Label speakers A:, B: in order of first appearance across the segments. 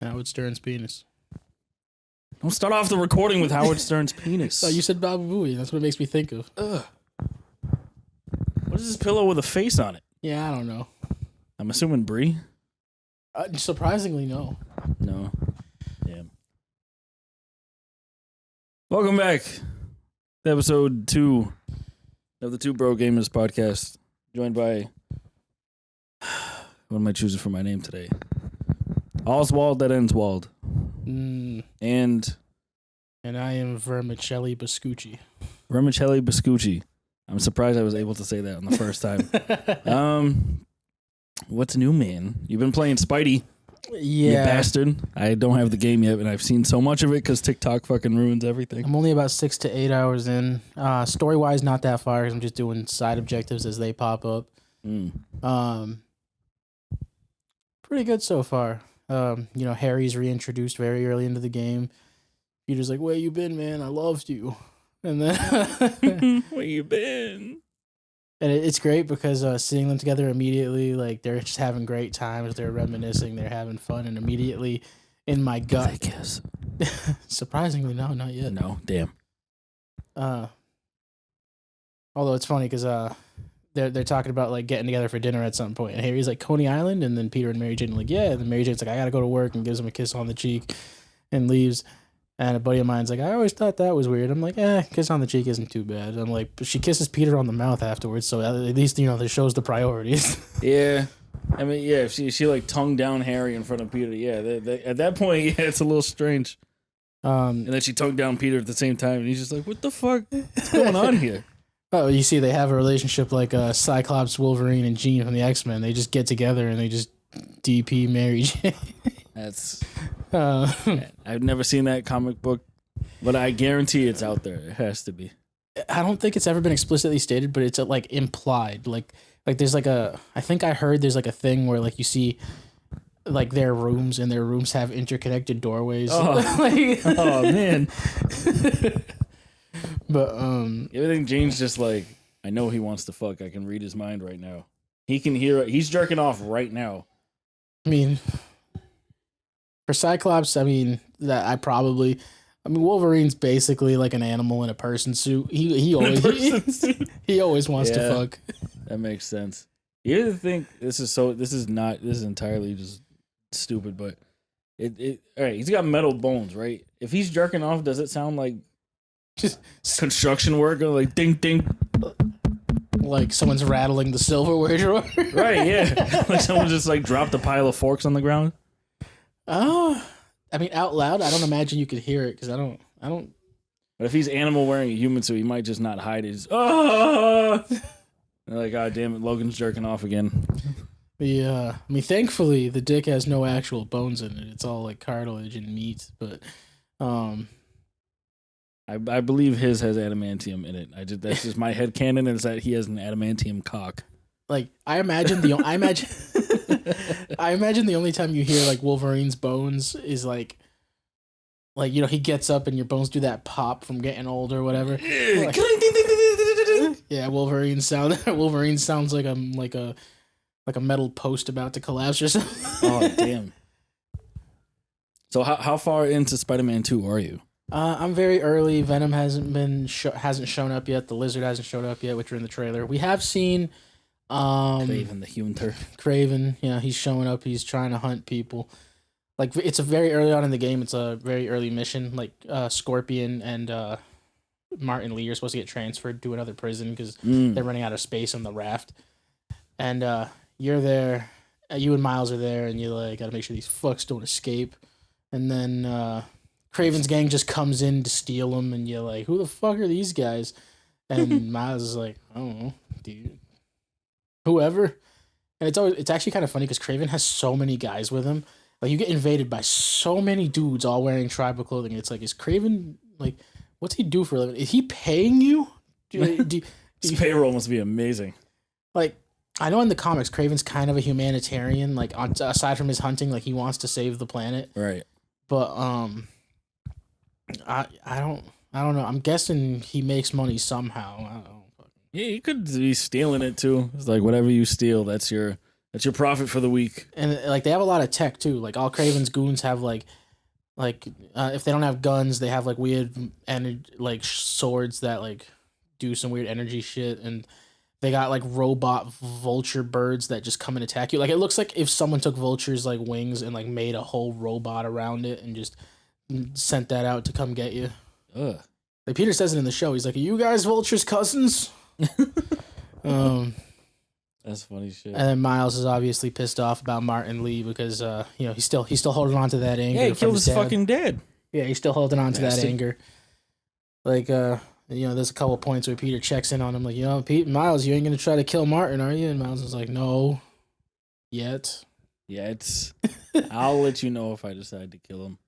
A: Howard Stern's penis.
B: Don't start off the recording with Howard Stern's penis.
A: Oh, you said Baba Booey. That's what it makes me think of.
B: Ugh. What is this pillow with a face on it?
A: Yeah, I don't know.
B: I'm assuming Brie?
A: Surprisingly, no.
B: No. Damn. Welcome back to episode 2 of the Two Bro Gamers podcast. Joined by... What am I choosing for my name today? Oswald that ends Wald. And
A: I am Vermicelli Biscucci.
B: Vermicelli Biscucci. I'm surprised I was able to say that on the first time. What's new, man? You've been playing Spidey.
A: Yeah.
B: You bastard. I don't have the game yet, and I've seen so much of it because TikTok fucking ruins everything.
A: I'm only about 6 to 8 hours in. Story-wise, not that far because I'm just doing side objectives as they pop up. Pretty good so far. Harry's reintroduced very early into the game. Peter's like, "Where you been, man? I loved you." And then
B: Where you been?
A: And it's great because seeing them together immediately, like they're just having great times. They're reminiscing. They're having fun. And immediately in my gut,
B: I guess.
A: Surprisingly, no, not yet.
B: No, damn.
A: Although it's funny because they're talking about like getting together for dinner at some point, and Harry's like Coney Island, and then Peter and Mary Jane are like, yeah. And then Mary Jane's like, I gotta go to work, and gives him a kiss on the cheek, and leaves. And a buddy of mine's like, I always thought that was weird. I'm like, kiss on the cheek isn't too bad. I'm like, but she kisses Peter on the mouth afterwards, so at least this shows the priorities.
B: Yeah. I mean, yeah, if she like tongued down Harry in front of Peter, yeah, at that point, yeah, it's a little strange. And then she tongued down Peter at the same time, and he's just like, what the fuck? What's going on here?
A: Oh, you see, they have a relationship like Cyclops, Wolverine, and Jean from the X-Men. They just get together and they just DP Mary Jane.
B: That's... I've never seen that comic book, but I guarantee it's out there. It has to be.
A: I don't think it's ever been explicitly stated, but it's like implied. Like there's like I think I heard there's like a thing where like you see like their rooms, and their rooms have interconnected doorways.
B: Oh, oh man.
A: But
B: everything Jane's just like, I know he wants to fuck. I can read his mind right now. He can hear it. He's jerking off right now.
A: I mean, for Cyclops, Wolverine's basically like an animal in a person suit. He always wants to fuck.
B: That makes sense. You ever think this is entirely just stupid, but it all right, he's got metal bones, right? If he's jerking off, does it sound like just construction work, or like ding ding,
A: like someone's rattling the silverware drawer?
B: Right, yeah. Like someone just like dropped a pile of forks on the ground.
A: Oh, I mean, out loud, I don't imagine you could hear it because I don't.
B: But if he's animal wearing a human suit, he might just not hide his. Oh, they're like, God damn it, Logan's jerking off again.
A: Yeah, I mean, thankfully the dick has no actual bones in it. It's all like cartilage and meat. But,
B: I believe his has adamantium in it. That's just my headcanon is that he has an adamantium cock.
A: Like I imagine the only time you hear like Wolverine's bones is like he gets up and your bones do that pop from getting old or whatever. Like, yeah, Wolverine sounds like I'm like a metal post about to collapse or something.
B: Oh damn! So how far into Spider-Man 2 are you?
A: I'm very early. Venom hasn't shown up yet. The Lizard hasn't showed up yet, which are in the trailer. We have seen
B: Craven the Hunter.
A: Craven, he's showing up. He's trying to hunt people. Like it's a very early on in the game. It's a very early mission. Like Scorpion and Martin Lee are supposed to get transferred to another prison because they're running out of space on the raft. And you're there. You and Miles are there, and you like gotta make sure these fucks don't escape. And then Craven's gang just comes in to steal them, and you're like, who the fuck are these guys? And Miles is like, I don't know, dude. Whoever. And it's actually kind of funny because Craven has so many guys with him. Like you get invaded by so many dudes all wearing tribal clothing. It's like, is Craven like, what's he do for a living? Is he paying you?
B: His payroll must be amazing.
A: Like, I know in the comics, Craven's kind of a humanitarian. Like aside from his hunting, like he wants to save the planet.
B: Right.
A: But I don't know. I'm guessing he makes money somehow. I don't know.
B: Yeah, he could be stealing it too. It's like whatever you steal, that's your That's your profit for the week.
A: And like they have a lot of tech too. Like all Kraven's goons have like if they don't have guns, they have like weird like swords that like do some weird energy shit, and they got like robot vulture birds that just come and attack you. Like it looks like if someone took vultures like wings and like made a whole robot around it and just sent that out to come get you.
B: Ugh.
A: Like Peter says it in the show. He's like, "Are you guys vultures cousins?"
B: That's funny shit.
A: And then Miles is obviously pissed off about Martin Lee because he's still holding on to that anger.
B: Yeah, he killed his fucking dad.
A: Yeah, he's still holding on to that
B: Bastard.
A: anger. Like there's a couple points where Peter checks in on him, like, Pete, Miles, you ain't gonna try to kill Martin, are you? And Miles is like, no, yet.
B: I'll let you know if I decide to kill him.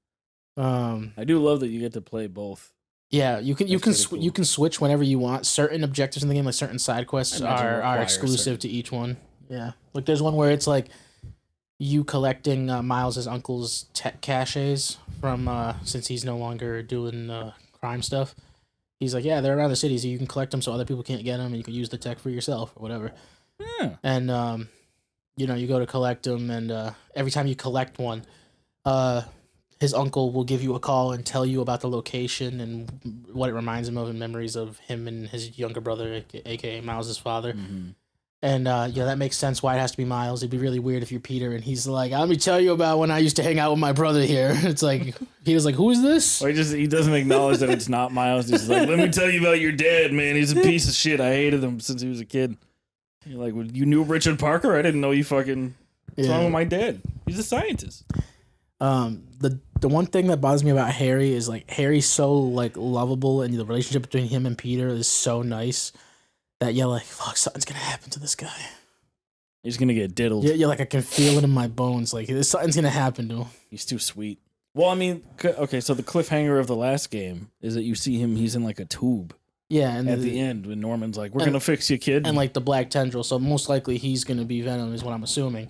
B: I do love that you get to play both.
A: Yeah, you can
B: Cool.
A: you can switch whenever you want. Certain objectives in the game, like certain side quests, are exclusive to each one. Yeah, like there's one where it's like you collecting Miles's uncle's tech caches from since he's no longer doing crime stuff. He's like, yeah, they're around the city, so you can collect them so other people can't get them, and you can use the tech for yourself or whatever.
B: Yeah.
A: And you go to collect them, and every time you collect one, his uncle will give you a call and tell you about the location and what it reminds him of and memories of him and his younger brother, aka Miles' father.
B: Mm-hmm.
A: And that makes sense why it has to be Miles. It'd be really weird if you're Peter and he's like, let me tell you about when I used to hang out with my brother here. It's like, Peter's like, who is this?
B: Or he doesn't acknowledge that it's not Miles. He's like, let me tell you about your dad, man. He's a piece of shit. I hated him since he was a kid. You're like, well, you knew Richard Parker? I didn't know you fucking... What's wrong with my dad? He's a scientist.
A: The one thing that bothers me about Harry is like Harry's so like lovable, and the relationship between him and Peter is so nice that you're like, fuck, something's gonna happen to this guy.
B: He's gonna get diddled.
A: You're like, I can feel it in my bones. Like something's gonna happen to him.
B: He's too sweet. Well, I mean, okay, so the cliffhanger of the last game is that you see him, he's in like a tube.
A: Yeah, and
B: at the end when Norman's like, we're gonna fix you, kid.
A: And like the black tendril, so most likely he's gonna be Venom is what I'm assuming.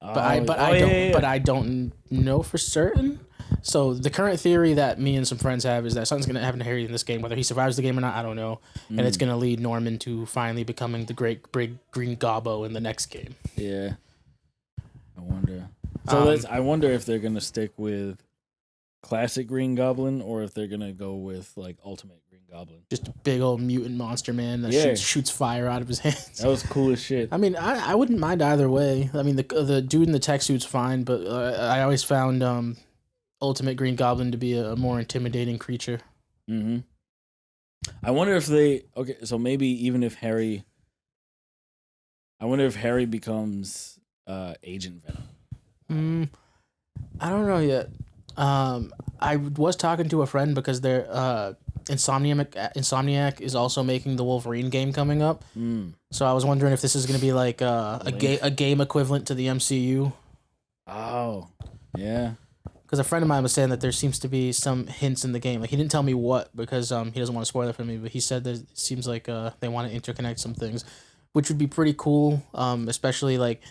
A: But I don't know for certain. So the current theory that me and some friends have is that something's gonna happen to Harry in this game. Whether he survives the game or not, I don't know. And it's gonna lead Norman to finally becoming the great big green gobbo in the next game.
B: Yeah. I wonder. So I wonder if they're gonna stick with classic Green Goblin or if they're gonna go with like Ultimate Green Goblin.
A: Just a big old mutant monster man that shoots fire out of his hands.
B: That was cool as shit.
A: I mean, I wouldn't mind either way. I mean, the dude in the tech suit's fine, but I always found Ultimate Green Goblin to be a more intimidating creature.
B: Mm-hmm. I wonder if so maybe even if Harry... I wonder if Harry becomes Agent Venom.
A: I don't know yet. I was talking to a friend because they're Insomniac is also making the Wolverine game coming up. So I was wondering if this is going to be like a game equivalent to the MCU.
B: Oh, yeah.
A: Because a friend of mine was saying that there seems to be some hints in the game. Like he didn't tell me what because he doesn't want to spoil it for me. But he said that it seems like they want to interconnect some things, which would be pretty cool. Especially like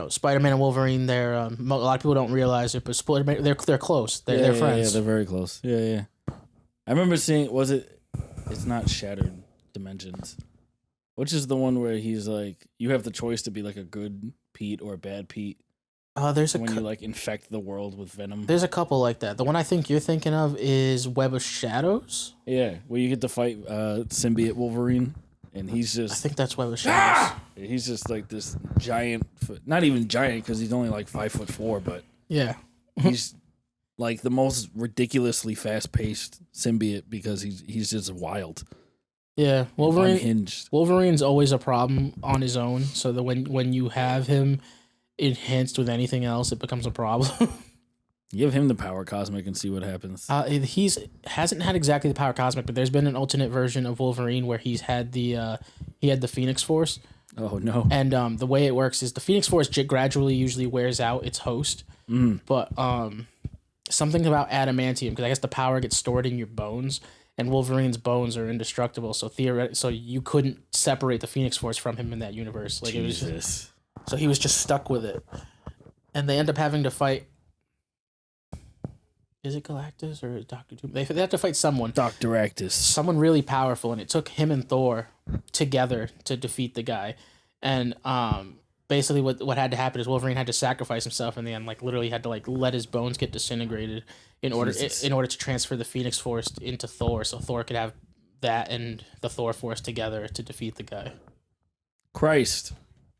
A: Spider-Man and Wolverine. They're a lot of people don't realize it, but they're close. They're friends.
B: Yeah, they're very close. Yeah. I remember seeing. It's not Shattered Dimensions. Which is the one where he's like, you have the choice to be like a good Pete or a bad Pete.
A: There's
B: when you like infect the world with venom.
A: There's a couple like that. The one I think you're thinking of is Web of Shadows.
B: Yeah, where you get to fight symbiote Wolverine, and he's just.
A: I think that's Web of Shadows.
B: He's just like this giant, not even giant because he's only like 5'4", but
A: yeah,
B: he's like the most ridiculously fast-paced symbiote because he's just wild.
A: Yeah, Wolverine.
B: Unhinged.
A: Wolverine's always a problem on his own. So that when you have him enhanced with anything else, it becomes a problem.
B: Give him the power cosmic and see what happens.
A: Hasn't had exactly the power cosmic, but there's been an alternate version of Wolverine where he had the Phoenix Force.
B: Oh no!
A: And the way it works is the Phoenix Force gradually usually wears out its host, but something about adamantium, because I guess the power gets stored in your bones, and Wolverine's bones are indestructible. So so you couldn't separate the Phoenix Force from him in that universe. Like
B: Jesus.
A: So he was just stuck with it, and they end up having to fight. Is it Galactus or Doctor Doom? They have to fight someone.
B: Dr. Actus.
A: Someone really powerful, and it took him and Thor together to defeat the guy. And basically what had to happen is Wolverine had to sacrifice himself in the end, like literally had to like let his bones get disintegrated in order to transfer the Phoenix Force into Thor, so Thor could have that and the Thor Force together to defeat the guy.
B: Christ.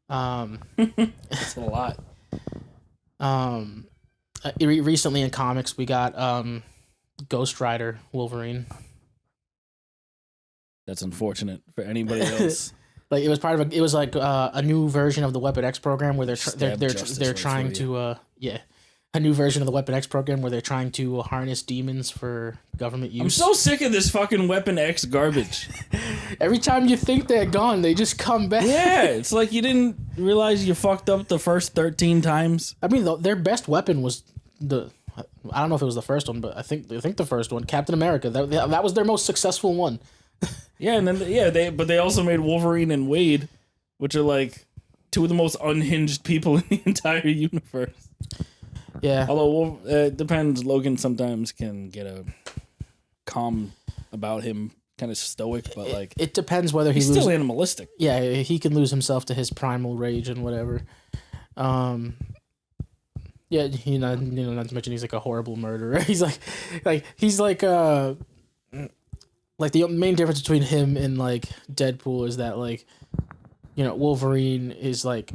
A: That's
B: a lot.
A: Recently in comics we got Ghost Rider Wolverine.
B: That's unfortunate for anybody else.
A: Like it was part of it was like a new version of the Weapon X program where they're trying to a new version of the Weapon X program where they're trying to harness demons for government use.
B: I'm so sick of this fucking Weapon X garbage.
A: Every time you think they're gone, they just come back.
B: Yeah, it's like you didn't realize you fucked up the first 13 times.
A: I mean, their best weapon was I don't know if it was the first one, but I think the first one, Captain America. That was their most successful one.
B: Yeah, and then they also made Wolverine and Wade, which are like two of the most unhinged people in the entire universe.
A: Yeah.
B: Although it depends. Logan sometimes can get a calm about him, kind of stoic, but like
A: it depends whether
B: he's still animalistic.
A: Yeah, he can lose himself to his primal rage and whatever. Yeah, not to mention he's like a horrible murderer. He's like the main difference between him and like Deadpool is that like, Wolverine is like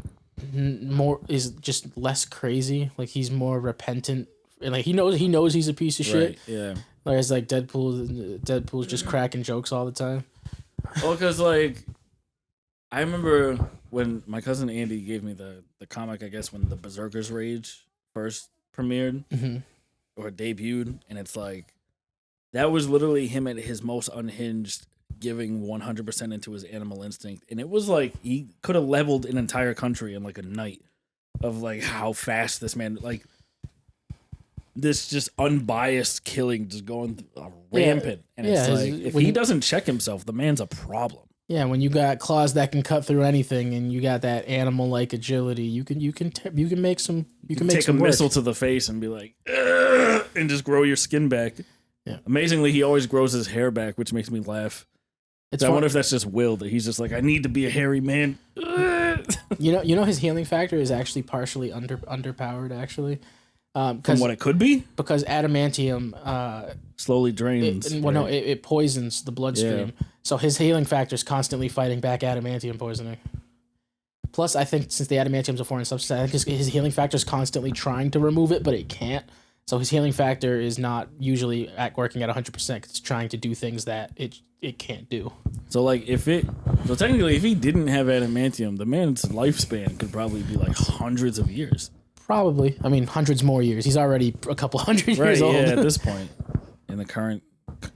A: is just less crazy. Like he's more repentant and like he knows he's a piece of shit.
B: Yeah.
A: Whereas like Deadpool's just cracking jokes all the time.
B: Well, because like I remember when my cousin Andy gave me the comic, I guess when the Berserker's Rage first premiered or debuted, and it's like that was literally him at his most unhinged, giving 100% into his animal instinct. And it was like he could have leveled an entire country in like a night of like how fast this man, like this just unbiased killing just going rampant. And it's like, if he doesn't check himself, the man's a problem. Yeah, when you got claws that can cut through anything and you got that animal-like agility, you can make some take a missile to the face and be like, ugh, and just grow your skin back. Yeah. Amazingly, he always grows his hair back, which makes me laugh. I wonder if that's just Will, that he's just like, I need to be a hairy man. You know, his healing factor is actually partially underpowered, actually. From what it could be? Because adamantium slowly drains. It poisons the bloodstream. Yeah. So his healing factor is constantly fighting back adamantium poisoning. Plus, I think since the adamantium is a foreign substance, I think his healing factor is constantly trying to remove it, but it can't. So his healing factor is not usually working at 100% because it's trying to do things that it can't do. So like technically if he didn't have adamantium, the man's lifespan could probably be like hundreds of years. Probably. I mean, hundreds more years. He's already a couple hundred years old. Yeah, at this point in the current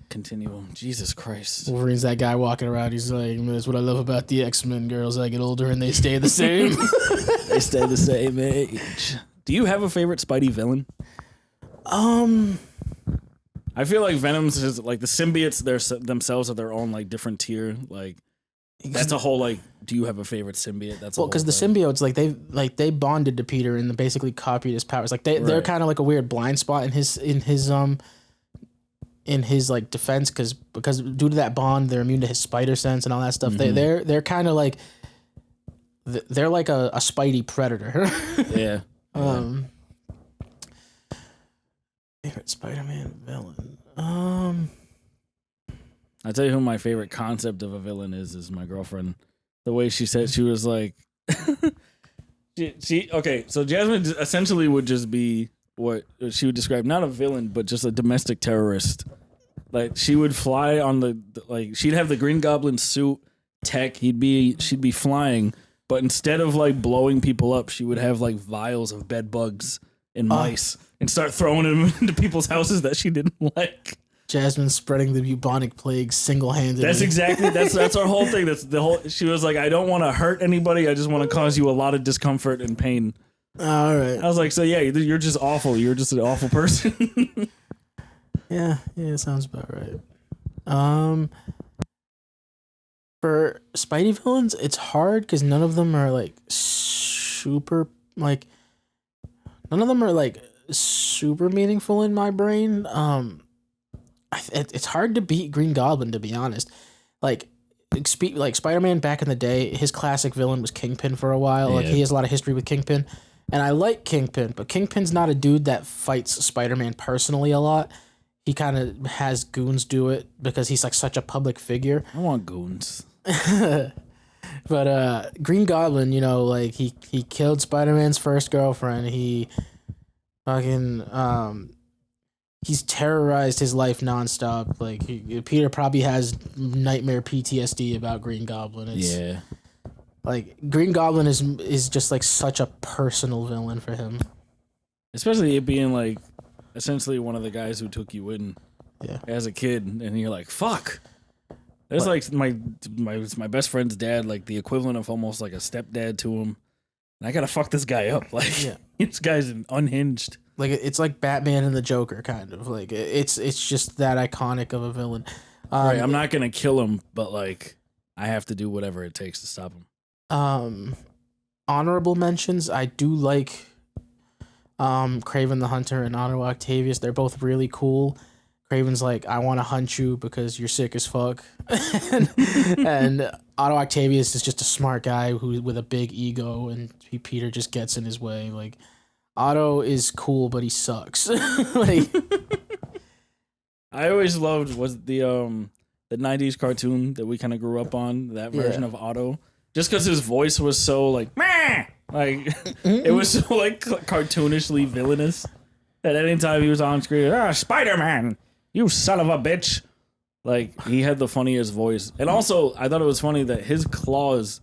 B: continuum. Jesus Christ. Wolverine's that guy walking around. He's like, that's what I love about the X-Men girls. I get older and they stay the same. They stay the same age. Do you have a favorite Spidey villain? I feel like Venom's is like the symbiotes themselves are their own like different tier. Like that's a whole like. Do you have a favorite symbiote? That's because the symbiotes they bonded to Peter and basically copied his powers. Like they're kind of like a weird blind spot in his like defense because due to that bond they're immune to his spider sense and all that stuff. Mm-hmm. They're kind of like they're like a Spidey predator. Yeah. Favorite Spider-Man villain. I'll tell you who my favorite concept of a villain is my girlfriend. The way she said, she was like, so Jasmine essentially would just be what she would describe, not a villain, but just a domestic terrorist. Like she would fly on she'd have the Green Goblin suit tech. She'd be flying, but instead of like blowing people up, she would have like vials of bed bugs and mice and start throwing them into people's houses that she didn't like. Jasmine spreading the bubonic plague single-handedly. That's our whole thing. That's the whole. She was like, I don't want to hurt anybody. I just want to cause you a lot of discomfort and pain. All right. I was like, so yeah, you're just awful. You're just an awful person. Yeah, sounds about right. For Spidey villains, it's hard because none of them are like super like. None of them are like super meaningful in my brain. It's hard to beat Green Goblin, to be honest. Like
A: like Spider-Man back in the day, his classic villain was Kingpin for a while. Like
B: Yeah.
A: he has a lot of history with Kingpin, and I like Kingpin, but Kingpin's not a dude that fights Spider-Man personally a lot. He kind of has goons do it because he's like such a public figure.
B: I want goons.
A: But Green Goblin, you know, like he killed Spider-Man's first girlfriend. He fucking he's terrorized his life nonstop. Like Peter probably has nightmare PTSD about Green Goblin.
B: Yeah.
A: Like Green Goblin is just like such a personal villain for him.
B: Especially it being like essentially one of the guys who took you in as a kid, and you're like, fuck. That's like my best friend's dad, like the equivalent of almost like a stepdad to him. And I gotta fuck this guy up. Like this guy's unhinged.
A: Like it's like Batman and the Joker, kind of. Like it's just that iconic of a villain.
B: Right, I'm not gonna kill him, but like I have to do whatever it takes to stop him.
A: Honorable mentions. I do like Kraven the Hunter and Otto Octavius. They're both really cool. Kraven's like, I want to hunt you because you're sick as fuck. and Otto Octavius is just a smart guy who with a big ego, and Peter just gets in his way. Like Otto is cool, but he sucks. Like
B: I always loved was the 90s cartoon that we kind of grew up on, that version of Otto. Just because his voice was so like, meh! Like it was so like cartoonishly villainous that anytime he was on screen, Spider-Man, you son of a bitch. Like he had the funniest voice. And also I thought it was funny that his claws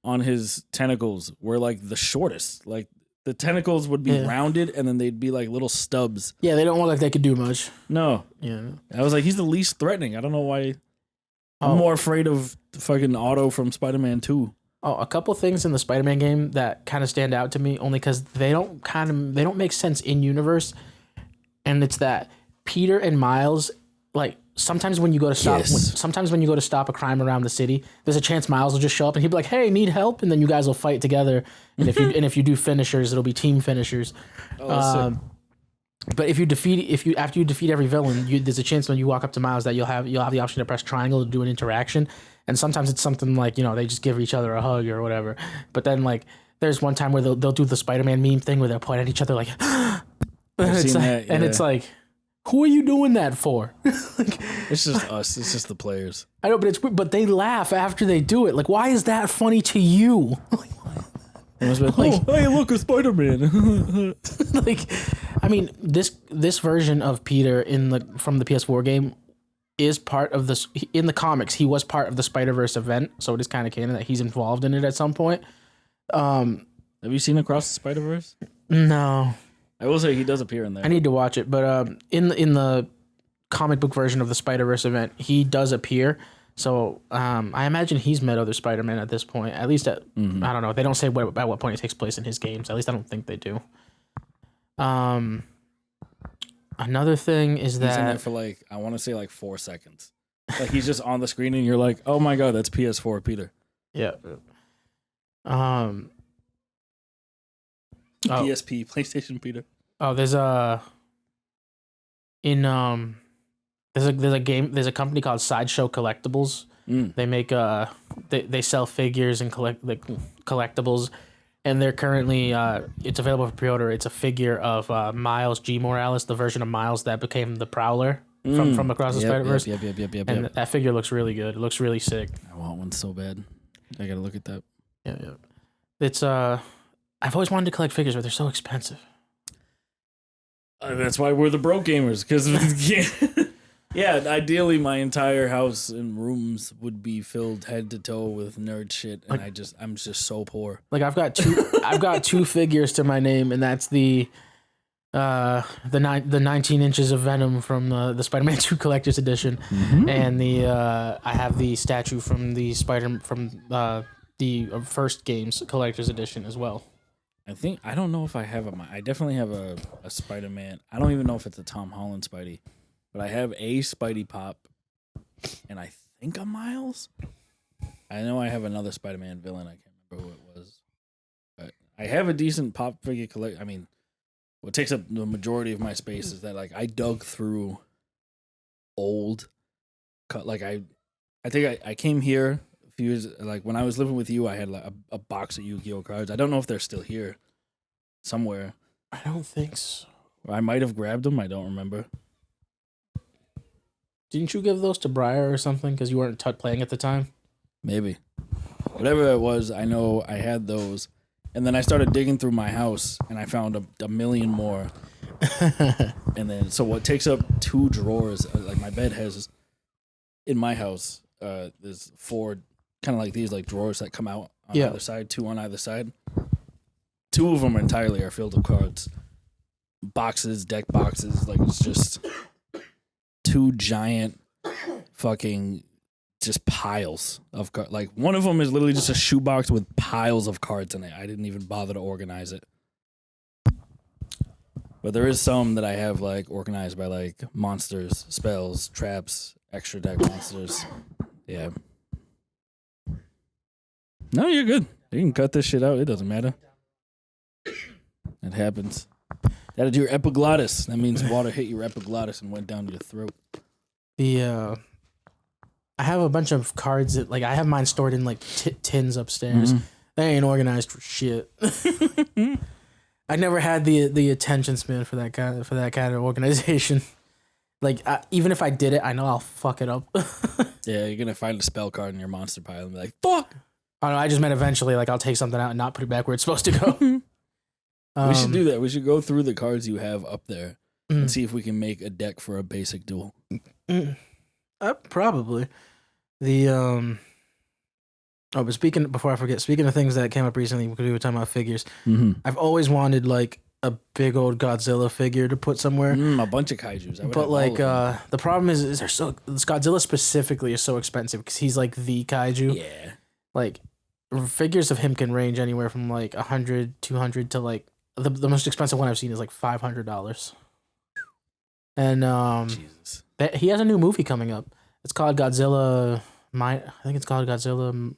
B: on his tentacles were like the shortest. Like the tentacles would be rounded and then they'd be like little stubs.
A: Yeah, they don't look like they could do much.
B: No.
A: Yeah.
B: I was like, he's the least threatening. I don't know why. I'm more afraid of fucking Otto from Spider-Man 2.
A: Oh, a couple things in the Spider-Man game that kind of stand out to me only because they don't make sense in universe, and it's that Peter and Miles, like sometimes when you go to stop a crime around the city, there's a chance Miles will just show up and he'll be like, "Hey, need help?" and then you guys will fight together. And if you do finishers, it'll be team finishers. But after you defeat every villain, there's a chance when you walk up to Miles that you'll have the option to press triangle to do an interaction. And sometimes it's something like, you know, they just give each other a hug or whatever. But then like there's one time where they'll do the Spider-Man meme thing where they'll point at each other like, and it's like, who are you doing that for? Like,
B: it's just us. It's just the players.
A: I know, but they laugh after they do it. Like, why is that funny to you?
B: Like, hey, look, a Spider-Man.
A: Like, I mean, this version of Peter from the PS4 game is part of this. In the comics, he was part of the Spider-Verse event, so it is kind of canon that he's involved in it at some point.
B: Have you seen Across the Spider-Verse?
A: No.
B: I will say he does appear in there.
A: I need to watch it, but in the comic book version of the Spider-Verse event, he does appear. So I imagine he's met other Spider-Man at this point. At least I don't know. They don't say at what point it takes place in his games. At least I don't think they do. Another thing is that
B: he's in there for like, I want to say like 4 seconds. Like he's just on the screen and you're like, oh my god, that's PS4 Peter.
A: Yeah.
B: PSP, PlayStation Peter.
A: Oh, there's a company called Sideshow Collectibles. They make they sell figures and collectibles, and they're currently it's available for pre-order. It's a figure of Miles G. Morales, the version of Miles that became the Prowler from Across the Spider-Verse.
B: Yep.
A: And that figure looks really good. It looks really sick.
B: I want one so bad. I gotta look at that.
A: Yeah. It's I've always wanted to collect figures, but they're so expensive.
B: That's why we're the broke gamers, because yeah, ideally my entire house and rooms would be filled head to toe with nerd shit, and I'm just so poor.
A: Like I've got two figures to my name, and that's the 19 inches of Venom from the Spider-Man 2 Collector's Edition, and I have the statue from the first game's Collector's Edition as well.
B: I don't know if I have I definitely have a Spider-Man. I don't even know if it's a Tom Holland Spidey, but I have a Spidey Pop, and I think a Miles. I know I have another Spider-Man villain. I can't remember who it was, but I have a decent pop figure collect. I mean, what takes up the majority of my space is that like I dug through old, like I I think I came here a few years, like when I was living with you, I had like a box of Yu-Gi-Oh cards. I don't know if they're still here somewhere.
A: I don't think so.
B: I might have grabbed them. I don't remember.
A: Didn't you give those to Briar or something because you weren't playing at the time?
B: Maybe. Whatever it was, I know I had those. And then I started digging through my house and I found a million more. And then, so what takes up 2 drawers, like my bed has, in my house, there's 4 kind of like these, like drawers that come out on either side, 2 on either side. 2 of them entirely are filled with cards. Boxes, deck boxes, like it's just 2 giant fucking just piles of cards. Like one of them is literally just a shoebox with piles of cards in it. I didn't even bother to organize it. But there is some that I have like organized by like monsters, spells, traps, extra deck monsters. Yeah. No, you're good. You can cut this shit out. It doesn't matter. It happens. Added to your epiglottis. That means water hit your epiglottis and went down your throat.
A: I have a bunch of cards that like I have mine stored in like tins upstairs. Mm-hmm. They ain't organized for shit. I never had the attention span for that kind of organization. Like even if I did it, I know I'll fuck it up.
B: Yeah, you're gonna find a spell card in your monster pile and be like, "Fuck."
A: I don't know. I just meant eventually, like I'll take something out and not put it back where it's supposed to go.
B: We should do that. We should go through the cards you have up there and see if we can make a deck for a basic duel.
A: Probably. But before I forget, speaking of things that came up recently, because we were talking about figures, I've always wanted like a big old Godzilla figure to put somewhere.
B: A bunch of kaijus.
A: But like, the problem is this Godzilla specifically is so expensive because he's like the kaiju.
B: Yeah.
A: Like, figures of him can range anywhere from like 100, 200 to like the most expensive one I've seen is like $500. And
B: Jesus.
A: He has a new movie coming up. It's called Godzilla. I think it's called Godzilla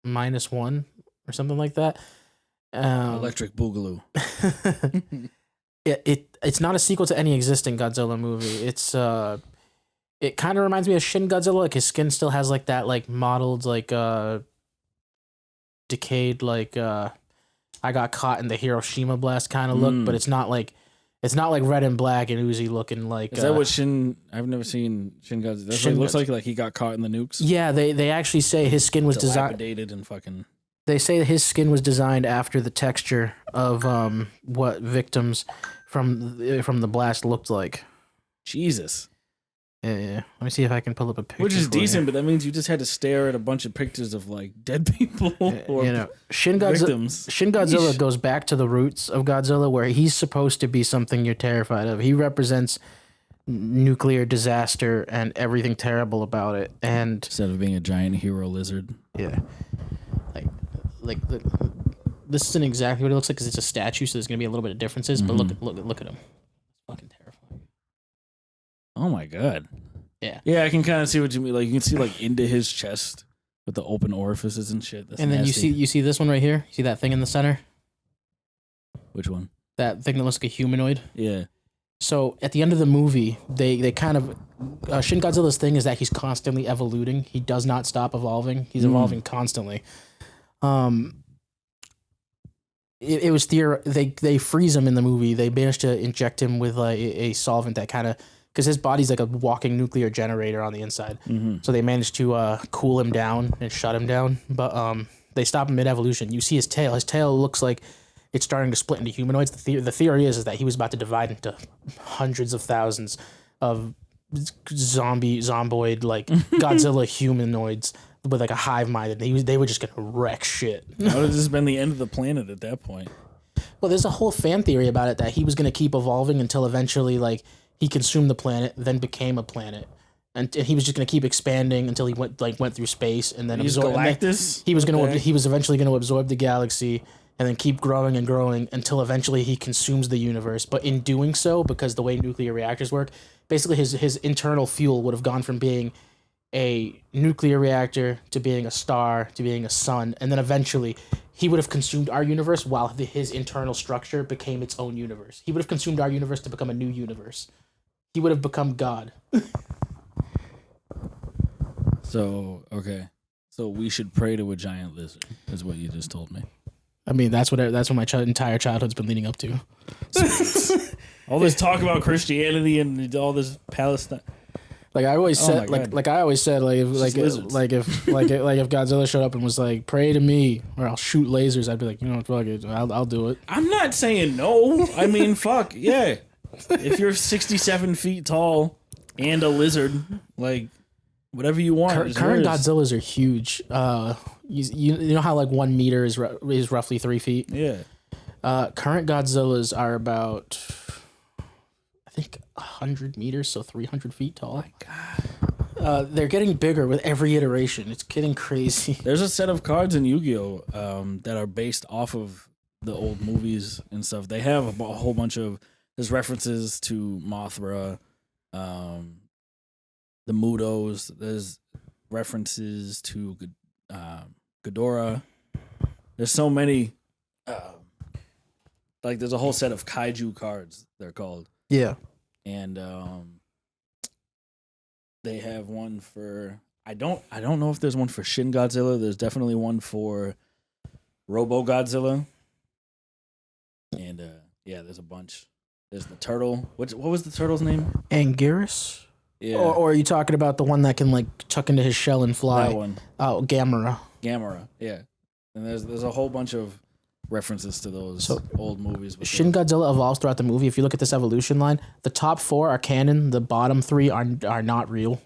A: -1 or something like that.
B: Electric Boogaloo.
A: It's not a sequel to any existing Godzilla movie. It kind of reminds me of Shin Godzilla. Like his skin still has like that like mottled like decayed like I got caught in the Hiroshima blast kind of look, but it's not like red and black and oozy looking like.
B: Is that what Shin? I've never seen Shin Godzilla. That's what it looks like he got caught in the nukes.
A: Yeah, they actually say his skin was designed.
B: Dilapidated and fucking.
A: They say his skin was designed after the texture of what victims from the blast looked like.
B: Jesus.
A: Yeah. Let me see if I can pull up a picture.
B: Which is decent, but that means you just had to stare at a bunch of pictures of like dead people or
A: Shin
B: victims.
A: Shin Godzilla goes back to the roots of Godzilla, where he's supposed to be something you're terrified of. He represents nuclear disaster and everything terrible about it. And
B: instead of being a giant hero lizard,
A: yeah, this isn't exactly what it looks like because it's a statue, so there's gonna be a little bit of differences. But look at him, it's fucking terrifying.
B: Oh my god.
A: Yeah,
B: I can kind of see what you mean. Like you can see like into his chest with the open orifices and shit. That's
A: and then
B: nasty.
A: you see this one right here. See that thing in the center?
B: Which one?
A: That thing that looks like a humanoid.
B: Yeah.
A: So at the end of the movie, they kind of Shin Godzilla's thing is that he's constantly evoluting. He does not stop evolving. He's evolving constantly. It was they freeze him in the movie. They managed to inject him with a solvent that kind of, because his body's like a walking nuclear generator on the inside. So they managed to cool him down and shut him down. But they stop him mid-evolution. You see his tail. His tail looks like it's starting to split into humanoids. The theory is that he was about to divide into hundreds of thousands of zomboid like Godzilla humanoids with like a hive mind. They were just gonna wreck shit.
B: That would have just been the end of the planet at that point.
A: Well, there's a whole fan theory about it that he was gonna keep evolving until eventually like he consumed the planet, then became a planet. And he was just going to keep expanding until he went through space and then absorbed.
B: Galactus?
A: He was eventually going to absorb the galaxy and then keep growing and growing until eventually he consumes the universe. But in doing so, because the way nuclear reactors work, basically his internal fuel would have gone from being a nuclear reactor to being a star to being a sun, and then eventually he would have consumed our universe while his internal structure became its own universe. He would have consumed our universe to become a new universe. He would have become God.
B: So okay, so we should pray to a giant lizard, is what you just told me.
A: I mean, that's what my entire childhood's been leading up to.
B: All this talk about Christianity and all this Palestine.
A: Like I always said, like I always said, if Godzilla showed up and was like, "Pray to me, or I'll shoot lasers," I'd be like, fuck it, I'll do it.
B: I'm not saying no. I mean, fuck yeah. If you're 67 feet tall and a lizard, like whatever you want.
A: Current Godzillas are huge. You know how like 1 meter is roughly 3 feet.
B: Yeah.
A: Current Godzillas are about, I think, 100 meters, so 300 feet tall.
B: Oh my God.
A: They're getting bigger with every iteration. It's getting crazy.
B: There's a set of cards in Yu-Gi-Oh! That are based off of the old movies and stuff. They have a whole bunch of, there's references to Mothra, the Mudos. There's references to Ghidorah. There's so many. Like there's a whole set of Kaiju cards. They're called.
A: Yeah.
B: And they have one for. I don't know if there's one for Shin Godzilla. There's definitely one for Robo Godzilla. And yeah, there's a bunch. There's the turtle. What was the turtle's name?
A: Anguirus?
B: Yeah.
A: Or are you talking about the one that can like tuck into his shell and fly?
B: That one.
A: Oh, Gamera.
B: Gamera, yeah. And there's a whole bunch of references to those old movies.
A: Shin Godzilla evolves throughout the movie. If you look at this evolution line, the top 4 are canon. The bottom 3 are not real.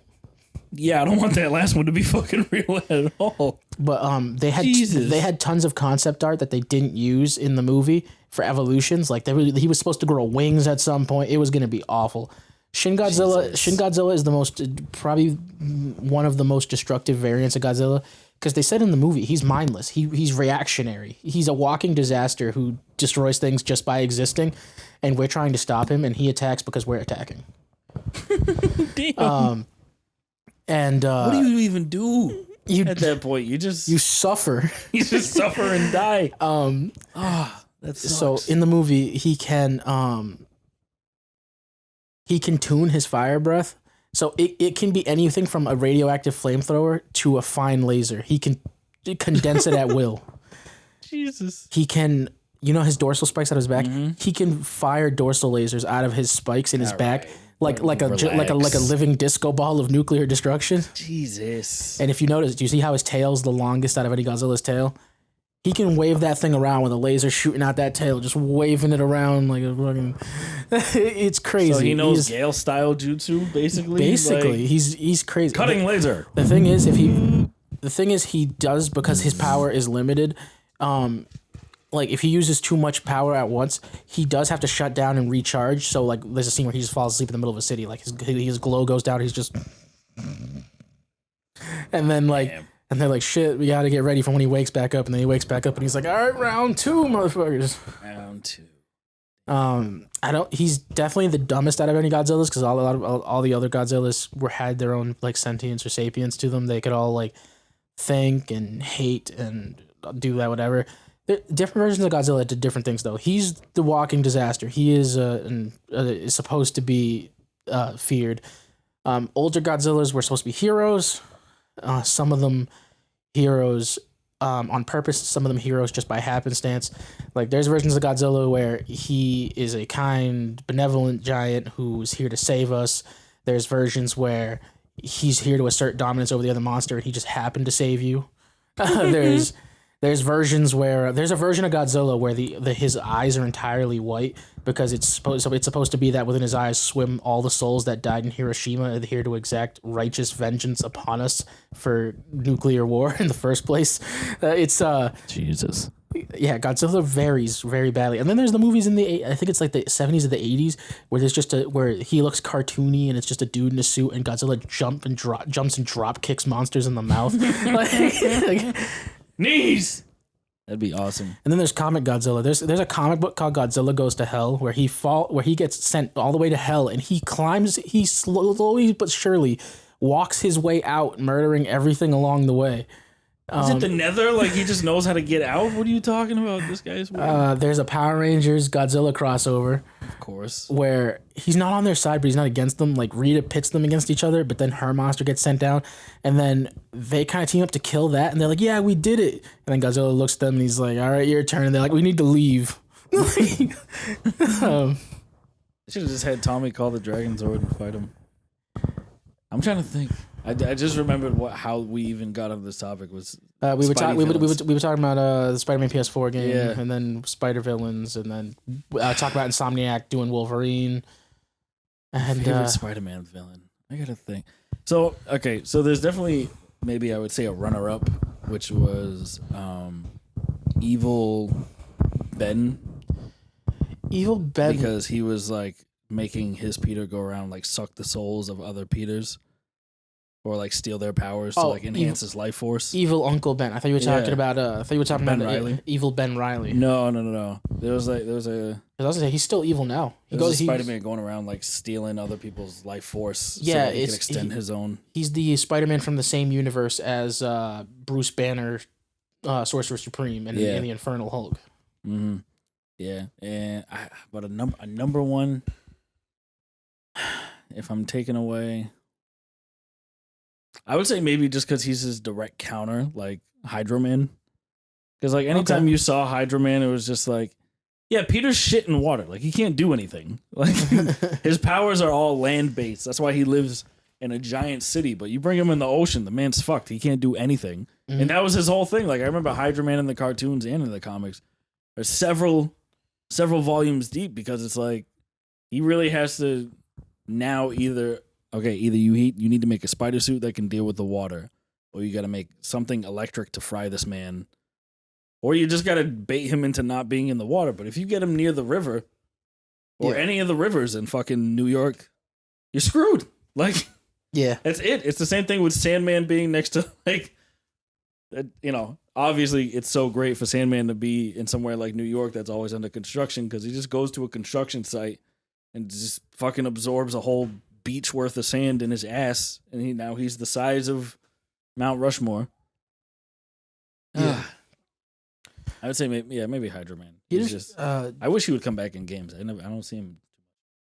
B: Yeah, I don't want that last one to be fucking real at all.
A: But they had tons of concept art that they didn't use in the movie for evolutions. Like he was supposed to grow wings at some point. It was going to be awful. Shin Godzilla is the most, probably one of the most destructive variants of Godzilla, because they said in the movie he's mindless. He's reactionary. He's a walking disaster who destroys things just by existing, and we're trying to stop him, and he attacks because we're attacking.
B: Damn. What do you even do at that point? You
A: suffer.
B: You just suffer and die. That sucks.
A: So in the movie he can tune his fire breath. So it can be anything from a radioactive flamethrower to a fine laser. He can condense it at will.
B: Jesus.
A: He can, his dorsal spikes out of his back.
B: Mm-hmm.
A: He can fire dorsal lasers out of his spikes in his back, like a living disco ball of nuclear destruction.
B: Jesus.
A: And if you notice, do you see how his tail's the longest out of any Godzilla's tail? He can wave that thing around with a laser shooting out that tail, just waving it around like a fucking. It's crazy.
B: So he knows Gale style jutsu, basically.
A: Basically, he's crazy.
B: Cutting laser.
A: The thing is, he does, because his power is limited. Like if he uses too much power at once, he does have to shut down and recharge. So like, there's a scene where he just falls asleep in the middle of a city. Like his glow goes down. He's just, and then like. Damn. And they're like, shit, we gotta get ready for when he wakes back up. And then he wakes back up and he's like, all right, round 2, motherfuckers.
B: Round 2.
A: He's definitely the dumbest out of any Godzillas, because all the other Godzillas had their own like sentience or sapience to them. They could all like think and hate and do that, whatever. Different versions of Godzilla did different things though. He's the walking disaster. He is supposed to be feared. Older Godzillas were supposed to be heroes. Some of them heroes on purpose, some of them heroes just by happenstance. Like there's versions of Godzilla where he is a kind, benevolent giant who's here to save us. There's versions where he's here to assert dominance over the other monster and he just happened to save you. There's versions where there's a version of Godzilla where his eyes are entirely white, because it's supposed to be that within his eyes swim all the souls that died in Hiroshima and here to exact righteous vengeance upon us for nuclear war in the first place. It's
B: Jesus.
A: Yeah, Godzilla varies very badly. And then there's the movies in I think it's like the 70s or the 80s where there's just where he looks cartoony and it's just a dude in a suit and Godzilla jumps and drop kicks monsters in the mouth. like
B: Knees. That'd be awesome.
A: And then there's comic Godzilla. There's a comic book called Godzilla Goes to Hell where he gets sent all the way to hell and he slowly but surely walks his way out, murdering everything along the way.
B: Is it the Nether? Like he just knows how to get out? What are you talking about? This guy's weird.
A: There's a Power Rangers Godzilla crossover
B: Of course.
A: where he's not on their side, but he's not against them. Like Rita pits them against each other, but then her monster gets sent down, and then they kind of team up to kill that, and they're like, "Yeah, we did it." And then Godzilla looks at them and he's like, "All right, your turn." And they're like, "We need to leave."
B: I should have just had Tommy call the Dragon Zord and fight him. I'm trying to think. I just remembered how we even got onto this topic was
A: we were talking about the Spider-Man PS4 game,
B: Yeah.
A: and then Spider Villains, and then talk about Insomniac doing Wolverine. And
B: favorite Spider-Man villain. I gotta think. So there's definitely maybe I would say a runner-up, which was Evil Ben.
A: Evil Ben,
B: Because he was like making his Peter go around like suck the souls of other Peters, or like steal their powers to like enhance his life force.
A: Evil Uncle Ben. I thought you were talking about. I thought you were talking
B: Ben
A: about
B: Reilly?
A: Evil Ben Reilly.
B: No. There was a
A: I was gonna say he's still evil now. He
B: There's a Spider-Man going around like stealing other people's life force so that he can extend his own.
A: He's the Spider-Man from the same universe as Bruce Banner, Sorcerer Supreme, and the Infernal Hulk.
B: Mm-hmm. Yeah, and but a number one, if I'm taking away, I would say maybe just because he's his direct counter, like Hydro Man. Because like anytime you saw Hydro Man, it was just like, yeah, Peter's shit in water. Like he can't do anything. Like his powers are all land based. That's why he lives in a giant city. But you bring him in the ocean, the man's fucked. He can't do anything. Mm-hmm. And that was his whole thing. Like I remember Hydro Man in the cartoons and in the comics. There's several volumes deep because it's like he really has to now either you need to make a spider suit that can deal with the water, or you got to make something electric to fry this man, or you just got to bait him into not being in the water. But if you get him near the river or any of the rivers in fucking New York, you're screwed. Like that's it. It's the same thing with Sandman being next to like obviously it's so great for Sandman to be in somewhere like New York that's always under construction because he just goes to a construction site and just fucking absorbs a whole beach worth of sand in his ass, and he's the size of Mount Rushmore. Yeah, I would say maybe Hydro Man. I wish he would come back in games. I don't see him.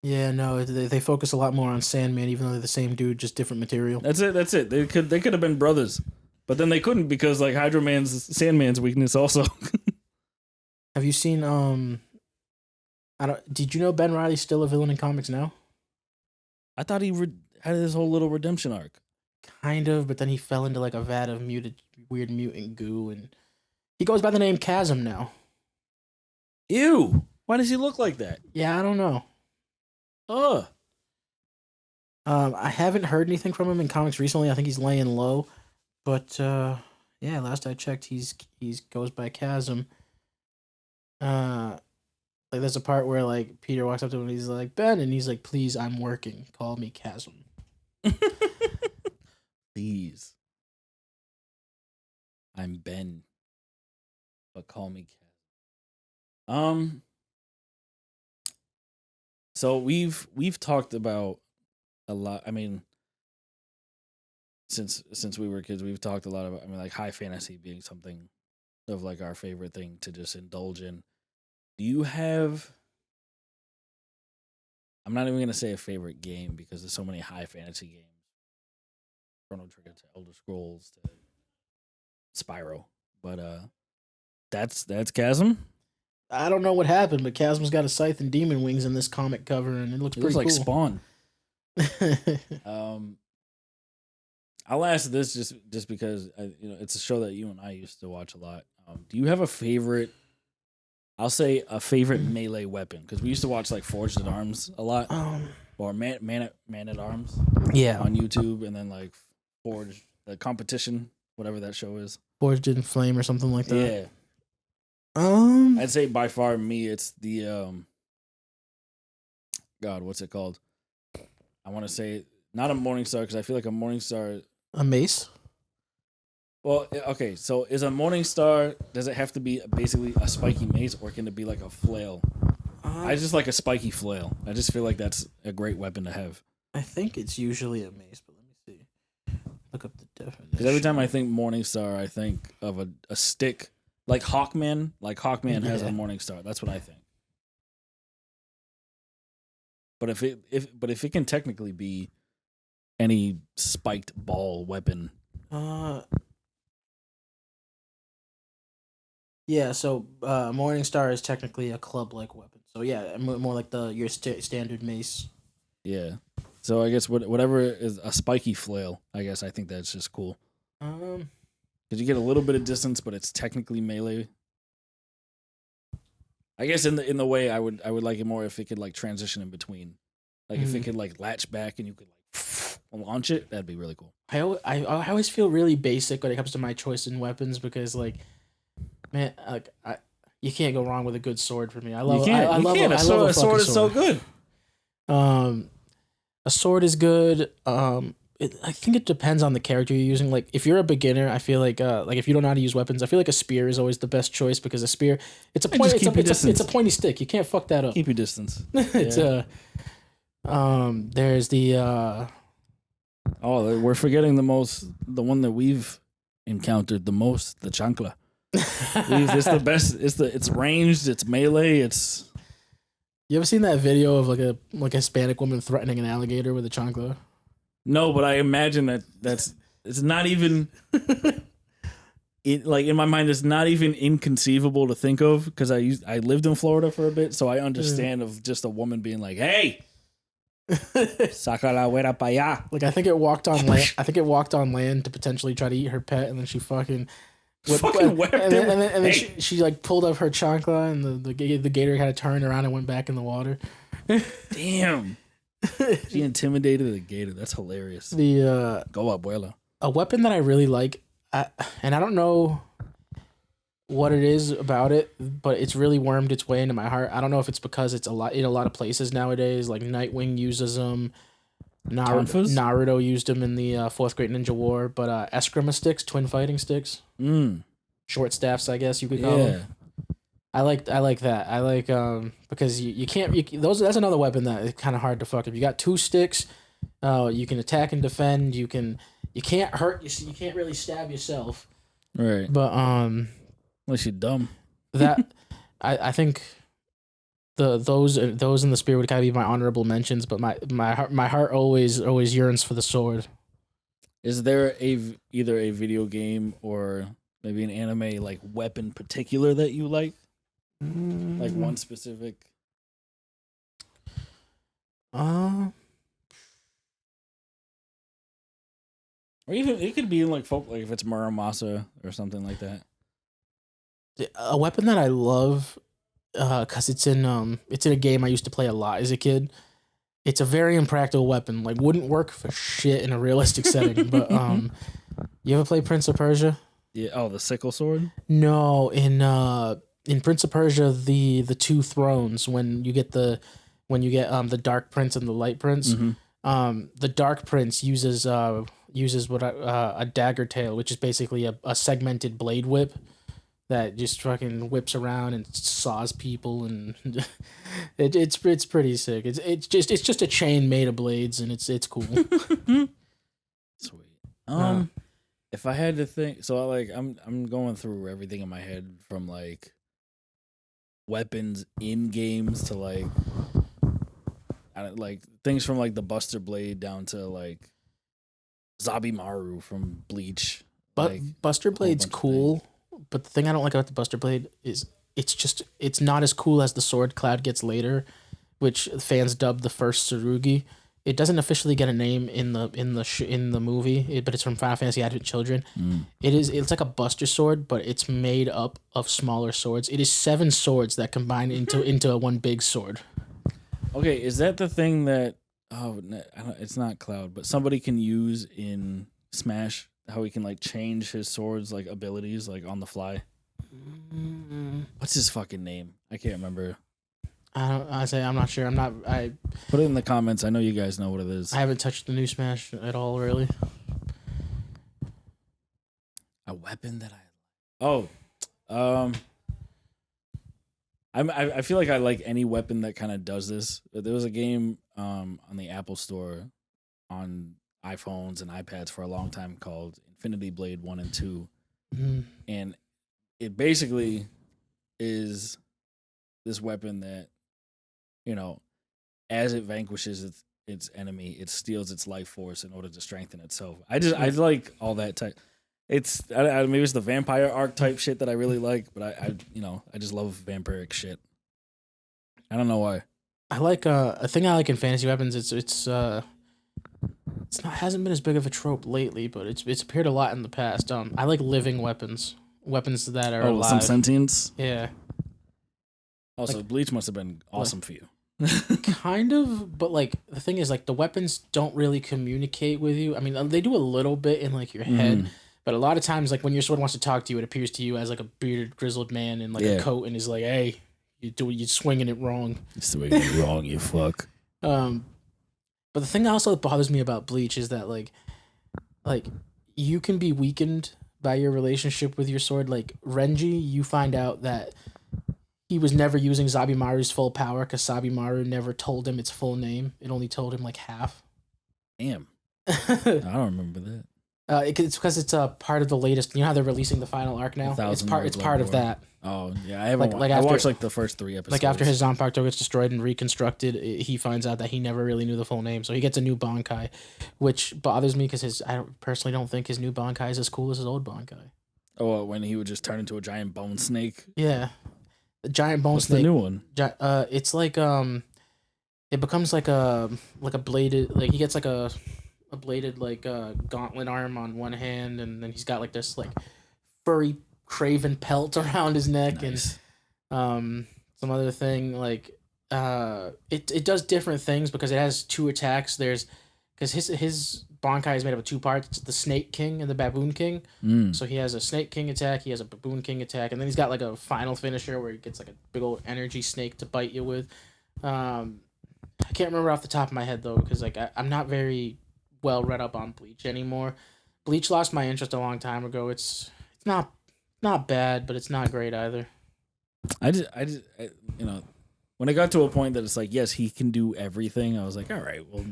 A: Yeah, no, they focus a lot more on Sandman, even though they're the same dude, just different material.
B: That's it. They could have been brothers. But then they couldn't because like Hydro Man's Sandman's weakness also.
A: Have you seen did you know Ben Reilly's still a villain in comics now?
B: I thought he had his whole little redemption arc.
A: Kind of, but then he fell into like a vat of weird mutant goo, and he goes by the name Chasm now.
B: Ew! Why does he look like that?
A: Yeah, I don't know. I haven't heard anything from him in comics recently. I think he's laying low. But last I checked, he's goes by Chasm. Like there's a part where like Peter walks up to him and he's like, Ben, and he's like, please, I'm working. Call me Chasm.
B: Please. I'm Ben. But call me Chasm. So we've talked about a lot. I mean, since we were kids, we've talked a lot about like high fantasy being something of like our favorite thing to just indulge in. Do you have, I'm not even gonna say a favorite game because there's so many high fantasy games. Chrono Trigger to Elder Scrolls to Spyro. But that's Chasm.
A: I don't know what happened, but Chasm's got a scythe and demon wings in this comic cover, and it looks pretty cool.
B: Like Spawn. I'll ask this just because it's a show that you and I used to watch a lot. Do you have a favorite? I'll say a favorite melee weapon because we used to watch like Forged at Arms a lot, or Man at Arms.
A: Yeah,
B: on YouTube, and then like Forged the competition, whatever that show is.
A: Forged in Flame or something like that.
B: Yeah. I'd say by far me, it's the God, what's it called? I want to say not a Morningstar because I feel like a Morningstar.
A: A mace?
B: Well, okay. So is a Morningstar? Does it have to be basically a spiky mace, or can it be like a flail? I just like a spiky flail. I just feel like that's a great weapon to have.
A: I think it's usually a mace, but let me see. Look up the definition.
B: Because every time I think Morningstar, I think of a stick like Hawkman. Like Hawkman has a Morningstar. That's what I think. But if it can technically be any spiked ball weapon.
A: Yeah, so Morningstar is technically a club-like weapon. So yeah, more like your standard mace.
B: Yeah. So I guess whatever is a spiky flail, I guess I think that's just cool. Because you get a little bit of distance, but it's technically melee. I guess in the way I would like it more if it could like transition in between, like if it could like latch back and you could like launch it, that'd be really cool.
A: I always feel really basic when it comes to my choice in weapons because like, man, like you can't go wrong with a good sword for me. I love a sword is so good. A sword is good. I think it depends on the character you're using. Like if you're a beginner, I feel like if you don't know how to use weapons, I feel like a spear is always the best choice because a spear it's a point it's a pointy stick. You can't fuck that up.
B: Keep your distance.
A: It's there's the
B: we're forgetting the one that we've encountered the most, the chancla. It's the best. It's ranged, it's melee, it's.
A: You ever seen that video of like a Hispanic woman threatening an alligator with a chancla?
B: No, but I imagine it's not even. Like in my mind, it's not even inconceivable to think of because I lived in Florida for a bit, so I understand of just a woman being like, "Hey, saca la güera pa allá."
A: Like I think it walked on land. I think it walked on land to potentially try to eat her pet, and then she fucking
B: wept
A: and then she like pulled up her chancla, and the gator kind of turned around and went back in the water.
B: Damn. She intimidated the gator. That's hilarious.
A: The
B: go abuela.
A: A weapon that I really like, and I don't know what it is about it, but it's really wormed its way into my heart. I don't know if it's because it's in a lot of places nowadays. Like Nightwing uses them. Naruto used them in the Fourth Great Ninja War, but Eskrima sticks, twin fighting sticks, short staffs, I guess you could call them. I like that. I like because you can't that's another weapon that is kind of hard to fuck up. You got two sticks, you can attack and defend. You can't hurt. You can't really stab yourself.
B: Right.
A: But
B: unless you're dumb.
A: That I think those in the spear would kind of be my honorable mentions. But my heart always yearns for the sword.
B: Is there either a video game or maybe an anime like weapon particular that you like? Like one specific.
A: Or
B: even it could be in like folk, like if it's Muramasa or something like that.
A: A weapon that I love, because it's in a game I used to play a lot as a kid. It's a very impractical weapon. Like wouldn't work for shit in a realistic setting. But you ever play Prince of Persia?
B: Yeah. Oh, the sickle sword.
A: No, in Prince of Persia, the two thrones when you get the Dark Prince and the Light Prince. The Dark Prince uses what a dagger tail, which is basically a segmented blade whip that just fucking whips around and saws people, and it's pretty sick. It's just a chain made of blades, and it's cool.
B: Sweet. If I had to think, so I'm going through everything in my head from like weapons in games to like things from like the Buster Blade down to like Zabimaru from Bleach.
A: But
B: like,
A: Buster Blade's cool, but the thing I don't like about the Buster Blade is it's not as cool as the sword Cloud gets later, which fans dubbed the first Tsurugi. It doesn't officially get a name in the movie, but it's from Final Fantasy Advent Children. It's like a Buster Sword, but it's made up of smaller swords. It is 7 swords that combine into one big sword.
B: Okay, is that the thing that it's not Cloud, but somebody can use in Smash? How he can like change his sword's like abilities like on the fly. What's his fucking name? I can't remember.
A: I'm not sure. I
B: put it in the comments. I know you guys know what it is.
A: I haven't touched the new Smash at all, really.
B: A weapon that I feel like I like any weapon that kind of does this. There was a game on the Apple Store on iPhones and iPads for a long time called Infinity Blade 1 and 2.
A: Mm-hmm.
B: And it basically is this weapon that, you know, as it vanquishes its enemy, it steals its life force in order to strengthen itself. I like all that type. Maybe it's the vampire archetype shit that I really like, but I just love vampiric shit. I don't know why.
A: I like a thing I like in fantasy weapons. It's not hasn't been as big of a trope lately, but it's appeared a lot in the past. I like living weapons, weapons that are alive.
B: Some sentience.
A: Yeah.
B: Also,
A: like,
B: Bleach must have been awesome for you.
A: Kind of, but like the thing is, like the weapons don't really communicate with you. I mean, they do a little bit in like your head, but a lot of times, like when your sword wants to talk to you, it appears to you as like a bearded, grizzled man in like a coat, and is like, "Hey, you're swinging it wrong.
B: You're swinging it wrong, you fuck."
A: But the thing that also bothers me about Bleach is that like you can be weakened by your relationship with your sword. Like Renji, you find out that he was never using Zabimaru's full power because Zabimaru never told him its full name. It only told him like half.
B: Damn. I don't remember that.
A: It's because it's a part of the latest. You know how they're releasing the final arc now. It's part of that.
B: Oh yeah, I haven't.
A: Like
B: I
A: after,
B: watched like the first 3 episodes.
A: Like after his Zanpakuto gets destroyed and reconstructed, he finds out that he never really knew the full name, so he gets a new Bankai, which bothers me because I personally don't think his new Bankai is as cool as his old Bankai.
B: Oh, when he would just turn into a giant bone snake.
A: Yeah, the giant bone
B: What's
A: snake.
B: the new one?
A: It's like it becomes like a bladed, like he gets like a bladed like gauntlet arm on one hand, and then he's got like this like furry craven pelt around his neck. Nice. And some other thing like it does different things because it has 2 attacks. There's because his Bankai is made up of 2 parts. It's the Snake King and the Baboon King. So he has a Snake King attack, he has a Baboon King attack, and then he's got like a final finisher where he gets like a big old energy snake to bite you with. I can't remember off the top of my head though, because like I'm not very well read up on Bleach anymore. Bleach lost my interest a long time ago. It's not bad, but it's not great either.
B: I you know, when it got to a point that it's like, yes, he can do everything, I was like, all right, well,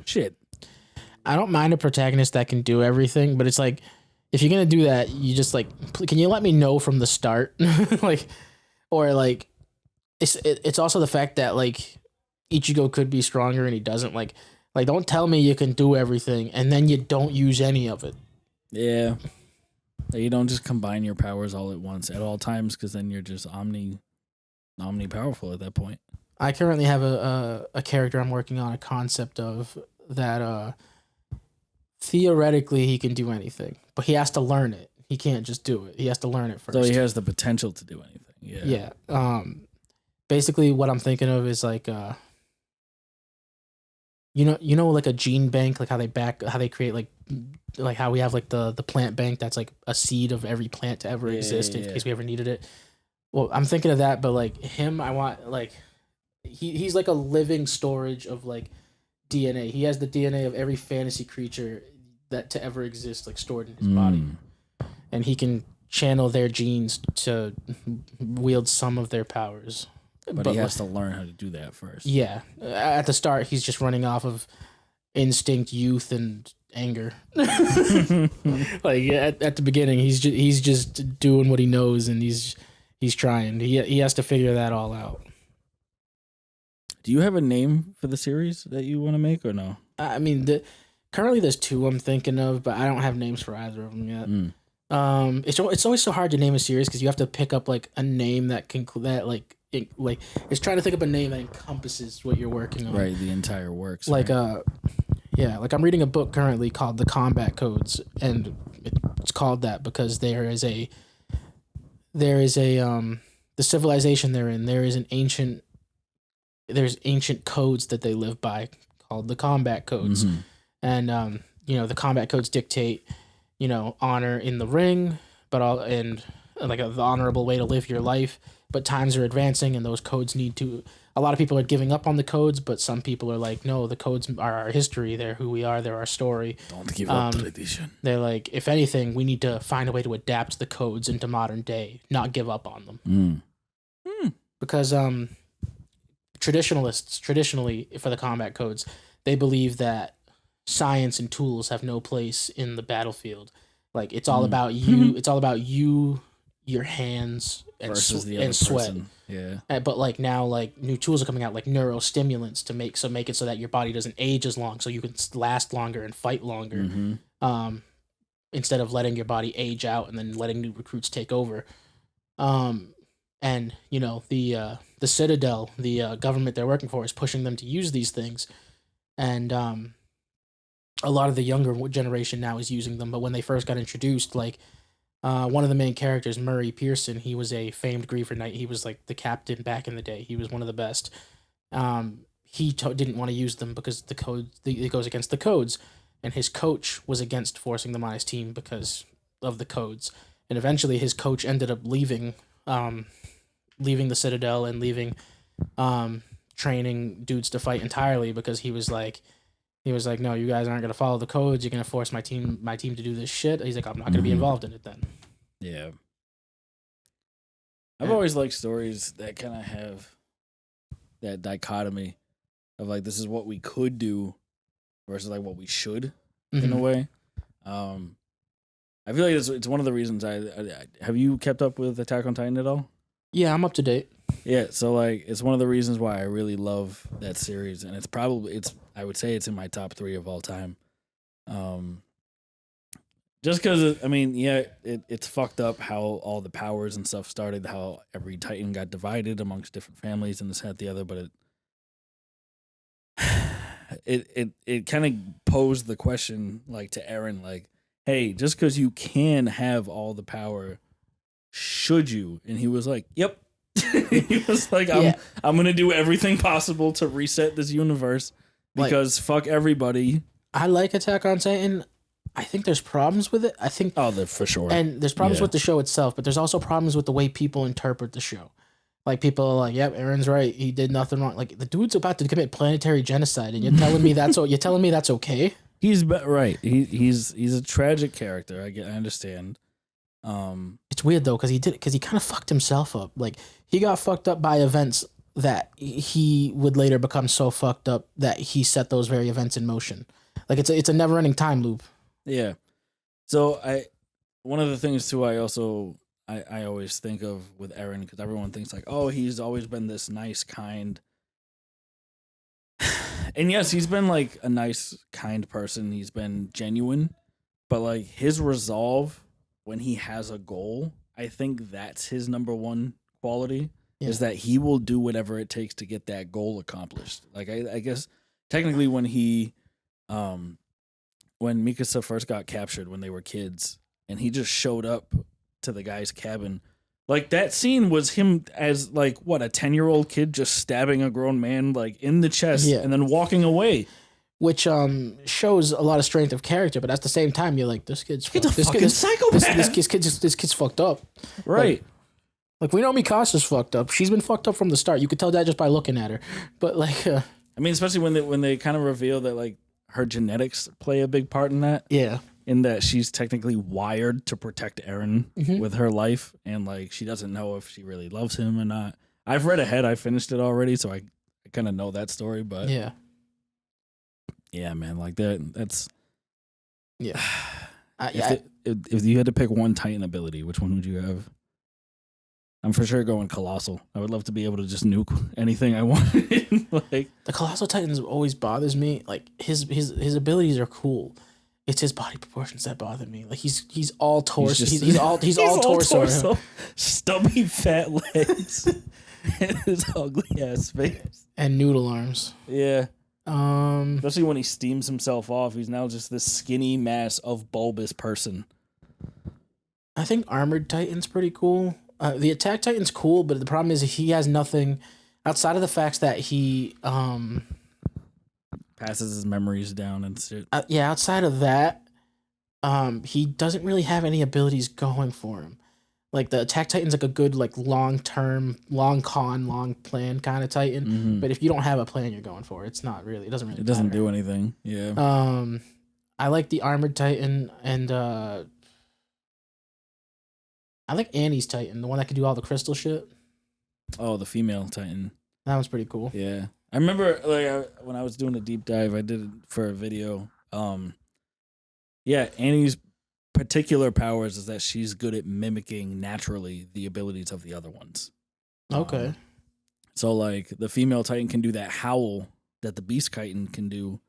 B: shit.
A: I don't mind a protagonist that can do everything, but it's like, if you're gonna do that, you just like, can you let me know from the start? Like, or like, it's also the fact that like Ichigo could be stronger and he doesn't. Like don't tell me you can do everything and then you don't use any of it.
B: Yeah. You don't just combine your powers all at once at all times, because then you're just omni powerful at that point.
A: I currently have a character I'm working on a concept of that theoretically he can do anything, but he has to learn it. He can't just do it. He has to learn it first.
B: So he has the potential to do anything. Yeah.
A: Yeah. Basically what I'm thinking of is like you know like a gene bank, like how they create like how we have like the plant bank that's like a seed of every plant to ever exist in case we ever needed it. Well, I'm thinking of that, but like him, I want like he's like a living storage of like DNA. He has the DNA of every fantasy creature that to ever exist, like stored in his body, and he can channel their genes to wield some of their powers.
B: But he has to learn how to do that first.
A: Yeah, at the start, he's just running off of instinct, youth, and anger. Like at the beginning, he's just doing what he knows, and he's trying. He has to figure that all out.
B: Do you have a name for the series that you want to make, or no?
A: I mean, currently there's 2 I'm thinking of, but I don't have names for either of them yet. It's always so hard to name a series because you have to pick up like a name that it's trying to think of a name that encompasses what you're working on.
B: Right, the entire works.
A: Like like I'm reading a book currently called The Combat Codes, and it's called that because there is a the civilization they're in, there's ancient codes that they live by called the combat codes. And the combat codes dictate honor in the ring, but and like the honorable way to live your life. But times are advancing, and those codes need to. A lot of people are giving up on the codes, but some people are like, no, the codes are our history. They're who we are. They're our story.
B: Don't give up tradition.
A: They're like, if anything, we need to find a way to adapt the codes into modern day, not give up on them. Because traditionally for the combat codes, they believe that science and tools have no place in the battlefield. Like it's all
B: Mm.
A: about you. It's all about you, your hands, and
B: Versus the other
A: sweat.
B: person. Yeah.
A: But like now, like new tools are coming out, like neurostimulants to make it so that your body doesn't age as long, so you can last longer and fight longer.
B: Mm-hmm.
A: Instead of letting your body age out and then letting new recruits take over. Um, and you know the Citadel, the government they're working for, is pushing them to use these things, and a lot of the younger generation now is using them. But when they first got introduced, like one of the main characters, Murray Pearson, he was a famed Griefer Knight. He was like the captain back in the day. He was one of the best. He didn't want to use them because it goes against the codes, and his coach was against forcing them on his team because of the codes. And eventually, his coach ended up leaving the Citadel and leaving training dudes to fight entirely because he was like, no, you guys aren't gonna follow the codes. You're gonna force my team to do this shit. He's like, I'm not gonna be involved in it then.
B: Yeah. I've always liked stories that kind of have that dichotomy of like this is what we could do versus like what we should in a way. I feel like it's one of the reasons I have you kept up with Attack on Titan at all?
A: Yeah, I'm up to date.
B: Yeah, so like it's one of the reasons why I really love that series, and I would say it's in my top 3 of all time. Just because I mean, yeah, it's fucked up how all the powers and stuff started, how every Titan got divided amongst different families and this, that, the other, but it kind of posed the question like to Eren, like, hey, just because you can have all the power, should you? And he was like, yep. He was like, I'm gonna do everything possible to reset this universe because fuck everybody.
A: I like Attack on Titan. I think there's problems with it. I think
B: For sure.
A: And there's problems with the show itself, but there's also problems with the way people interpret the show. Like people are like, "Yep, Eren's right. He did nothing wrong." Like the dude's about to commit planetary genocide, and you're telling me that's okay?
B: He's right. He's a tragic character. I understand.
A: It's weird though because he kind of fucked himself up. Like he got fucked up by events that he would later become so fucked up that he set those very events in motion. Like it's a never ending time loop.
B: Yeah. So one of the things too, I always think of with Eren, because everyone thinks like, oh, he's always been this nice, kind. And yes, he's been like a nice, kind person. He's been genuine, but like his resolve when he has a goal, I think that's his number one quality is that he will do whatever it takes to get that goal accomplished. Like I guess technically when when Mikasa first got captured when they were kids and he just showed up to the guy's cabin, like that scene was him as like what, a 10-year-old kid just stabbing a grown man like in the chest and then walking away.
A: Which shows a lot of strength of character, but at the same time you're like, this kid's
B: psychopath.
A: This kid's fucked up.
B: Right.
A: Like we know Mikasa's fucked up. She's been fucked up from the start. You could tell that just by looking at her. But like
B: I mean, especially when they kind of reveal that like her genetics play a big part in that.
A: Yeah.
B: In that she's technically wired to protect Eren with her life, and like she doesn't know if she really loves him or not. I've read ahead. I finished it already, so I kind of know that story. But yeah, man, like that's if you had to pick one Titan ability, which one would you have? I'm for sure going Colossal. I would love to be able to just nuke anything I want. Like
A: the Colossal Titans always bothers me. Like his abilities are cool. It's his body proportions that bother me. Like he's all torso. He's all torso.
B: Stubby fat legs and his ugly ass face
A: and noodle arms.
B: Yeah. Especially when he steams himself off, he's now just this skinny mass of bulbous person.
A: I think Armored Titan's pretty cool. The Attack Titan's cool, but the problem is he has nothing outside of the facts that he
B: passes his memories down and shit.
A: Outside of that, he doesn't really have any abilities going for him. Like the Attack Titan's like a good like long term, long plan kind of Titan. But if you don't have a plan you're going for, it's not really. It doesn't matter.
B: Do anything. Yeah.
A: I like the Armored Titan and I like Annie's Titan, the one that can do all the crystal shit.
B: Oh, the female Titan.
A: That was pretty cool.
B: Yeah. I remember like when I was doing a deep dive, I did it for a video. Yeah, Annie's particular powers is that she's good at mimicking naturally the abilities of the other ones.
A: Okay.
B: So like the female Titan can do that howl that the Beast Titan can do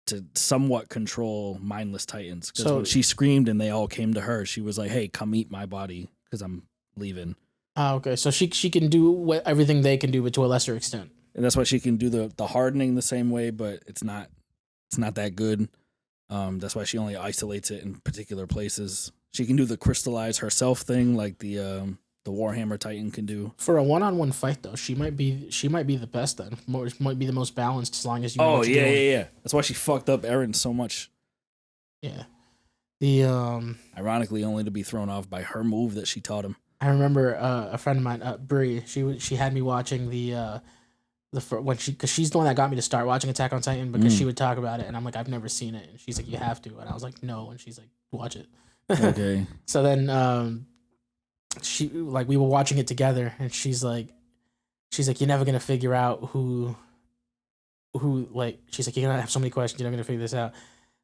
B: to somewhat control mindless Titans. Because when she screamed and they all came to her, she was like, "Hey, come eat my body because I'm leaving."
A: Okay. So she can do everything they can do, but to a lesser extent.
B: And that's why she can do the hardening the same way, but it's not that good. That's why she only isolates it in particular places. She can do the crystallize herself thing, like the Warhammer Titan can do.
A: For a one-on-one fight, though, she might be the best. Then might be the most balanced as long as you know what you're doing.
B: Yeah. That's why she fucked up Eren so much.
A: Yeah. The
B: ironically, only to be thrown off by her move that she taught him.
A: I remember a friend of mine, Brie. She had me watching because she's the one that got me to start watching Attack on Titan because she would talk about it and I'm like, I've never seen it, and she's like, you have to, and I was like, no, and she's like, watch it.
B: Okay.
A: So then she like we were watching it together and she's like you're never gonna figure out who like, she's like, you're gonna have so many questions, you're never gonna figure this out.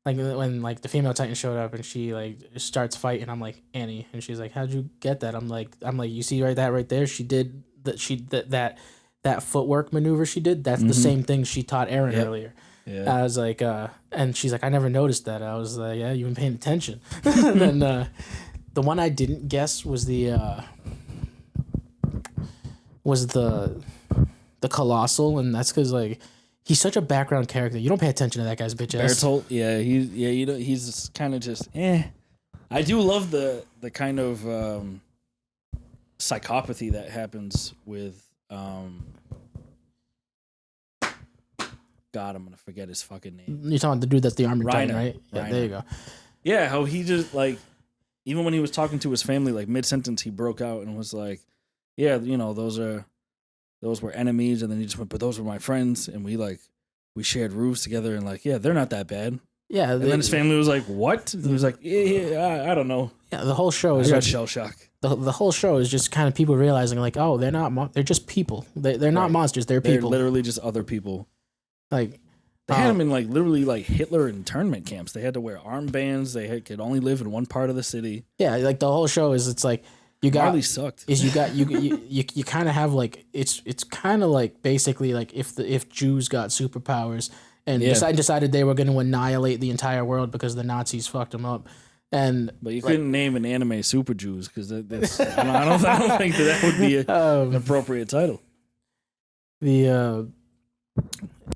A: Like when like the female Titan showed up and she like starts fighting, I'm like, Annie, and she's like, how'd you get that? I'm like, you see right there, she did that footwork maneuver she did, that's the same thing she taught Eren earlier. Yeah. I was like, and she's like, I never noticed that. I was like, yeah, you've been paying attention. And then the one I didn't guess was the Colossal, and that's because like he's such a background character. You don't pay attention to that guy's bitch ass.
B: Bertolt, he's kind of just I do love the kind of psychopathy that happens with God, I'm gonna forget his fucking name.
A: You're talking about the dude that's the armored Titan, right? Yeah,
B: Reiner.
A: There you go.
B: Yeah, how he just like, even when he was talking to his family, like mid sentence, he broke out and was like, "Yeah, those were enemies," and then he just went, "But those were my friends, and we shared roofs together, and like, yeah, they're not that bad."
A: Yeah,
B: and then his family was like, "What?" And he was like, "Yeah, I don't know."
A: Yeah, the whole show is
B: got shell shock.
A: The whole show is just kind of people realizing like, oh, they're not they're just people. They're not monsters. They're people.
B: They're literally just other people.
A: Like
B: they had them in like literally like Hitler internment camps. They had to wear armbands. They could only live in one part of the city.
A: Yeah, like the whole show is, it's like you got
B: Marley sucked.
A: Is you kind of have like it's kind of like basically like if Jews got superpowers and decided they were going to annihilate the entire world because the Nazis fucked them up. But
B: you couldn't name an anime Super Jews because that's I don't think that would be an appropriate title.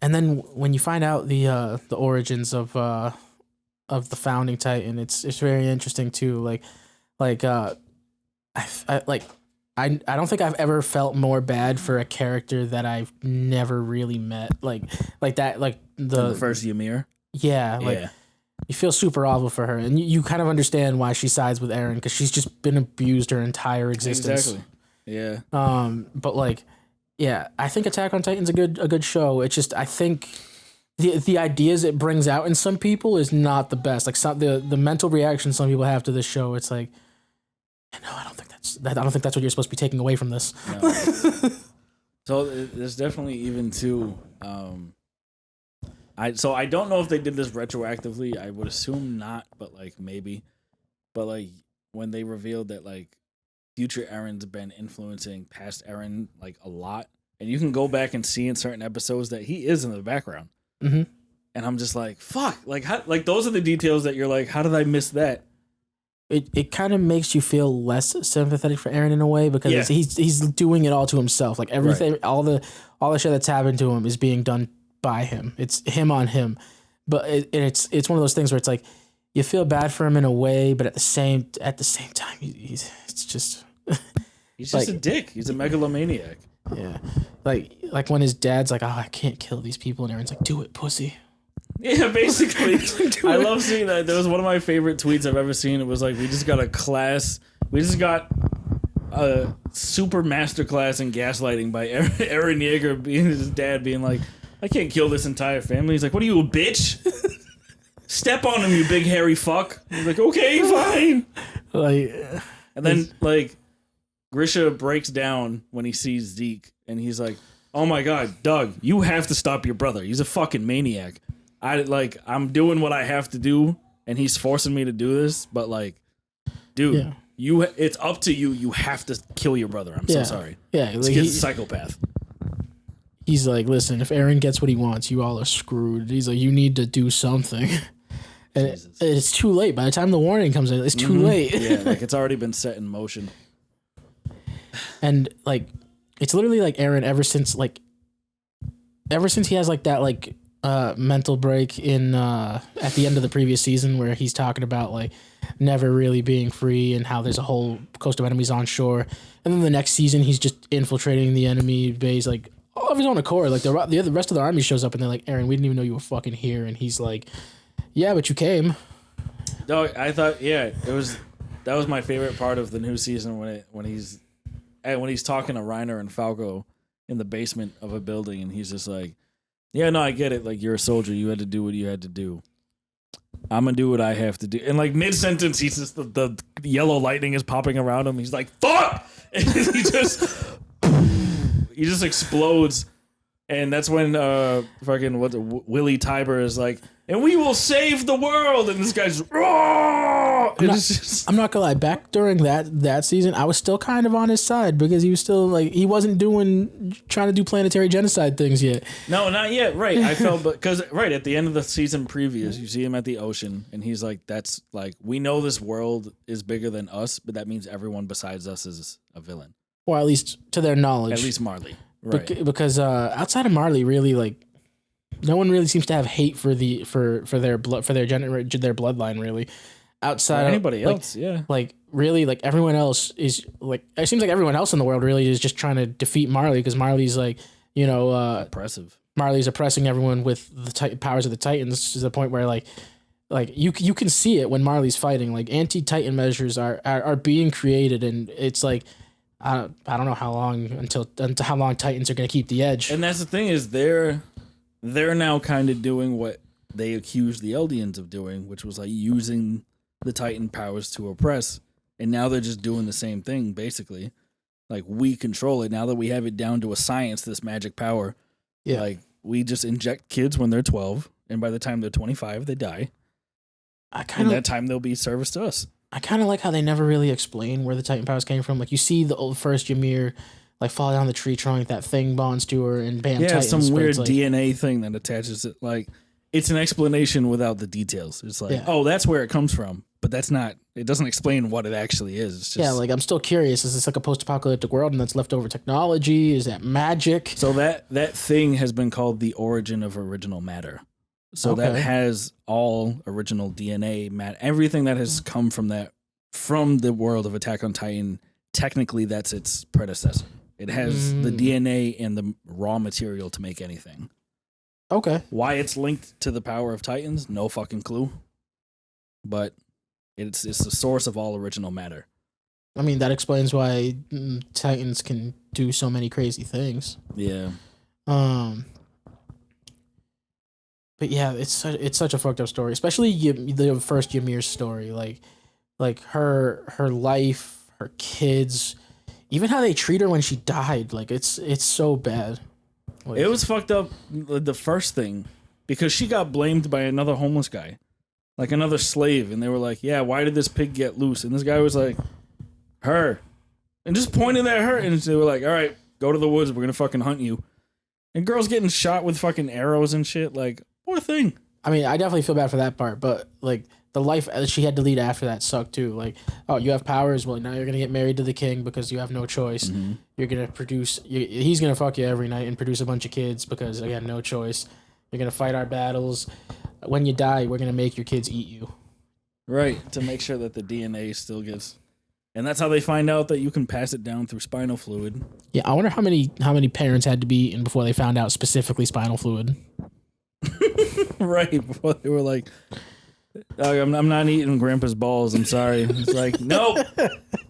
A: And then when you find out the origins of the founding Titan, it's very interesting too. I don't think I've ever felt more bad for a character that I've never really met. Like that, like the
B: first Ymir.
A: Yeah, you feel super awful for her, and you kind of understand why she sides with Eren because she's just been abused her entire existence.
B: Exactly. Yeah.
A: But like, yeah, I think Attack on Titan's a good show. It's just I think the ideas it brings out in some people is not the best. Like the mental reaction some people have to this show, it's like, no, I don't think that's what you're supposed to be taking away from this. No.
B: So there's definitely even too. I don't know if they did this retroactively. I would assume not, but like maybe. But like when they revealed that like future Eren's been influencing past Eren like a lot, and you can go back and see in certain episodes that he is in the background.
A: Mm-hmm.
B: And I'm just like, fuck, like how, like those are the details that you're like, how did I miss that?
A: It kind of makes you feel less sympathetic for Eren in a way because he's doing it all to himself. Like everything, all the shit that's happened to him is being done by him. It's him on him. But it's one of those things where it's like you feel bad for him in a way, but at the same time, he's just
B: a dick. He's a megalomaniac.
A: Yeah, like when his dad's like, "Oh, I can't kill these people," and Eren's like, "Do it, pussy."
B: Yeah, basically. I love seeing that. That was one of my favorite tweets I've ever seen. It was like, we just got a super masterclass in gaslighting by Eren Yeager being his dad, being like, I can't kill this entire family. He's like, what are you, a bitch? Step on him, you big hairy fuck. He's like, okay, fine. And then, like, Grisha breaks down when he sees Zeke, and he's like, oh my god, Doug, you have to stop your brother. He's a fucking maniac. I'm doing what I have to do, and he's forcing me to do this. But like, dude, it's up to you. You have to kill your brother. I'm so sorry.
A: Yeah,
B: this kid's a psychopath.
A: He's like, listen, if Aaron gets what he wants, you all are screwed. He's like, you need to do something. And it's too late. By the time the warning comes in, it's too late.
B: Yeah, like it's already been set in motion.
A: And like, it's literally like Aaron ever since he has like that like mental break in at the end of the previous season where he's talking about like never really being free and how there's a whole coast of enemies on shore. And then the next season he's just infiltrating the enemy base like all of his own accord. Like the rest of the army shows up and they're like, Aaron, we didn't even know you were fucking here. And he's like, yeah, but you came.
B: No, I thought that was my favorite part of the new season when he's talking to Reiner and Falco in the basement of a building and he's just like, yeah, no, I get it. Like, you're a soldier. You had to do what you had to do. I'm going to do what I have to do. And, like, mid-sentence, he's just, the yellow lightning is popping around him. He's like, fuck! And he just explodes. And that's when Willie Tiber is like, and we will save the world. And this guy's,
A: I'm not gonna lie. Back during that season, I was still kind of on his side because he was still like he wasn't trying to do planetary genocide things yet.
B: No, not yet. Right, I felt because right at the end of the season previous, you see him at the ocean, and he's like, "That's like we know this world is bigger than us, but that means everyone besides us is a villain,
A: or at least to their knowledge.
B: At least Marley, right?
A: Because outside of Marley, really like." No one really seems to have hate for their bloodline really. Outside of
B: anybody else, yeah.
A: Like really, like everyone else is like it seems like everyone else in the world really is just trying to defeat Marley because Marley's like
B: oppressive.
A: Marley's oppressing everyone with the powers of the Titans to the point where like you can see it when Marley's fighting. Like anti-Titan measures are being created, and it's like I don't know how long until how long Titans are going to keep the edge.
B: And that's the thing is they're now kind of doing what they accused the Eldians of doing, which was like using the Titan powers to oppress. And now they're just doing the same thing, basically. Like, we control it. Now that we have it down to a science, this magic power. Yeah. Like, we just inject kids when they're 12, and by the time they're 25, they die. And that time they'll be service to us.
A: I kind of like how they never really explain where the Titan powers came from. Like, you see the old first Ymir like fall down the tree trunk, that thing bonds to her, and bam, Titans.
B: Some weird like, DNA thing that attaches it. Like, it's an explanation without the details. It's like, oh, that's where it comes from, but that's not. It doesn't explain what it actually is. It's just,
A: like I'm still curious. Is this like a post-apocalyptic world and that's leftover technology? Is that magic?
B: So that thing has been called the origin of original matter. So that has all original DNA, everything that has come from the world of Attack on Titan. Technically, that's its predecessor. It has the DNA and the raw material to make anything.
A: Okay.
B: Why it's linked to the power of Titans, no fucking clue. But it's the source of all original matter.
A: I mean, that explains why Titans can do so many crazy things.
B: Yeah.
A: But yeah, it's such a fucked up story, especially the first Ymir's story. Like her life, her kids, even how they treat her when she died. Like it's so bad. Like,
B: it was fucked up. The first thing, because she got blamed by another homeless guy, like another slave, and they were like, "Yeah, why did this pig get loose?" And this guy was like, "Her," and just pointed at her, and they were like, "All right, go to the woods. We're gonna fucking hunt you." And girls getting shot with fucking arrows and shit. Like, poor thing.
A: I mean, I definitely feel bad for that part, but like the life she had to lead after that sucked too. Like, oh, you have powers. Well, now you're gonna get married to the king because you have no choice. Mm-hmm. You're gonna produce. He's gonna fuck you every night and produce a bunch of kids because again, no choice. You're gonna fight our battles. When you die, we're gonna make your kids eat you.
B: Right, to make sure that the DNA still gets. And that's how they find out that you can pass it down through spinal fluid.
A: Yeah, I wonder how many parents had to be eaten before they found out specifically spinal fluid.
B: Right, before they were like, I'm not eating Grandpa's balls, I'm sorry. It's like, nope.